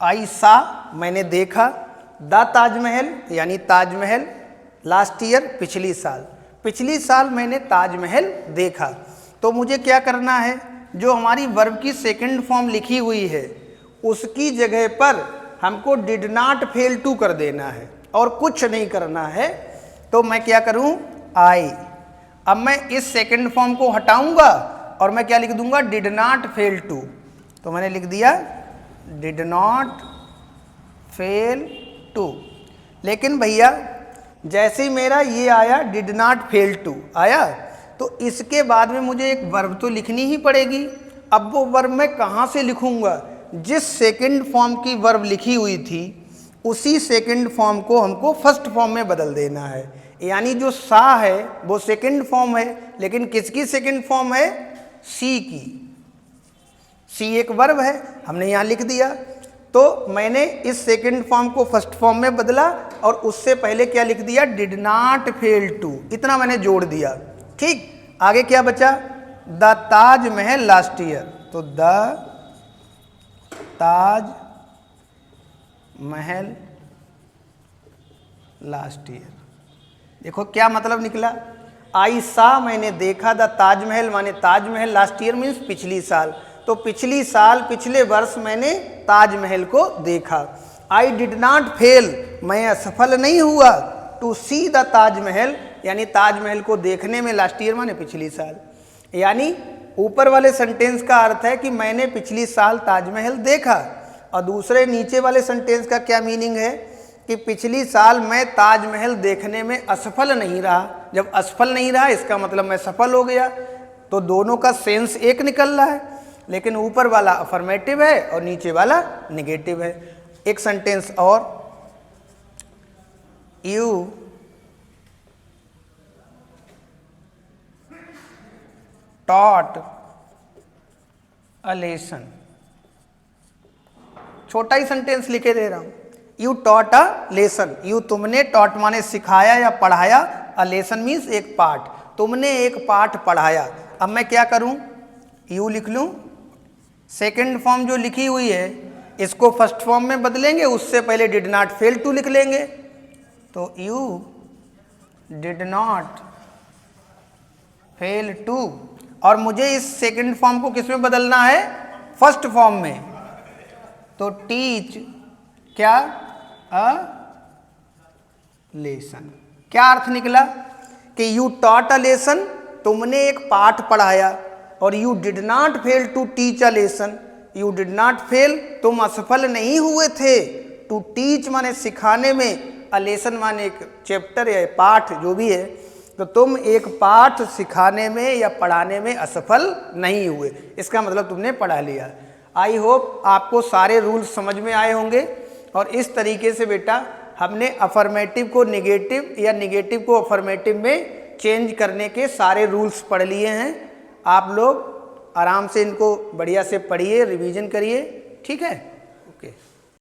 S1: आई सा मैंने देखा, द ताजमहल यानी ताजमहल, लास्ट ईयर पिछली साल, पिछली साल मैंने ताजमहल देखा। तो मुझे क्या करना है, जो हमारी वर्ब की सेकंड फॉर्म लिखी हुई है उसकी जगह पर हमको डिड नॉट फेल टू कर देना है और कुछ नहीं करना है। तो मैं क्या करूं, आई। अब मैं इस सेकंड फॉर्म को हटाऊंगा और मैं क्या लिख दूंगा, डिड नॉट फेल टू। तो मैंने लिख दिया डिड नॉट फेल टू। लेकिन भैया जैसे ही मेरा ये आया डिड नॉट फेल टू आया, तो इसके बाद में मुझे एक वर्ब तो लिखनी ही पड़ेगी। अब वो वर्ब मैं कहाँ से लिखूंगा, जिस सेकंड फॉर्म की वर्ब लिखी हुई थी उसी सेकंड फॉर्म को हमको फर्स्ट फॉर्म में बदल देना है। यानी जो सा है वो सेकंड फॉर्म है, लेकिन किसकी सेकंड फॉर्म है, सी की। सी एक वर्ब है, हमने यहाँ लिख दिया। तो मैंने इस सेकंड फॉर्म को फर्स्ट फॉर्म में बदला और उससे पहले क्या लिख दिया, डिड नॉट फेल टू, इतना मैंने जोड़ दिया। ठीक, आगे क्या बचा, द ताजमहल लास्ट ईयर। तो the Taj Mahal last year. देखो क्या मतलब निकला, आई सा मैंने देखा द ताजमहल, माने ताजमहल लास्ट ईयर मीन्स पिछली साल, तो पिछली साल पिछले वर्ष मैंने ताजमहल को देखा। आई डिड नॉट फेल, मैं असफल नहीं हुआ, टू सी द ताजमहल, यानी ताजमहल को देखने में लास्ट ईयर माने पिछली साल। यानी ऊपर वाले सेंटेंस का अर्थ है कि मैंने पिछली साल ताजमहल देखा, और दूसरे नीचे वाले सेंटेंस का क्या मीनिंग है कि पिछली साल मैं ताजमहल देखने में असफल नहीं रहा। जब असफल नहीं रहा इसका मतलब मैं सफल हो गया, तो दोनों का सेंस एक निकल रहा है, लेकिन ऊपर वाला अफर्मेटिव है और नीचे वाला निगेटिव है। एक सेंटेंस और, यू टॉट अ लेसन, छोटा ही सेंटेंस लिखे दे रहा हूं, you taught a lesson, you तुमने, टॉट माने सिखाया या पढ़ाया, अ लेसन मीन्स एक पाठ, तुमने एक पाठ पढ़ाया। अब मैं क्या करूं, यू लिख लूं, सेकंड फॉर्म जो लिखी हुई है इसको फर्स्ट फॉर्म में बदलेंगे, उससे पहले डिड नॉट फेल टू लिख लेंगे, तो you did not fail to, और मुझे इस सेकंड फॉर्म को किस में बदलना है, फर्स्ट फॉर्म में, तो टीच क्या, अ लेसन। क्या अर्थ निकला कि यू टॉट अ लेसन, तुमने एक पाठ पढ़ाया, और you did not fail to teach a lesson, you did not fail, तुम असफल नहीं हुए थे, टू टीच माने सिखाने में, अ लेसन माने एक चैप्टर या पाठ जो भी है, तो तुम एक पाठ सिखाने में या पढ़ाने में असफल नहीं हुए, इसका मतलब तुमने पढ़ा लिया। आई होप आपको सारे रूल्स समझ में आए होंगे, और इस तरीके से बेटा हमने अफर्मेटिव को निगेटिव या निगेटिव को अफर्मेटिव में चेंज करने के सारे रूल्स पढ़ लिए हैं। आप लोग आराम से इनको बढ़िया से पढ़िए, रिवीजन करिए, ठीक है, ओके।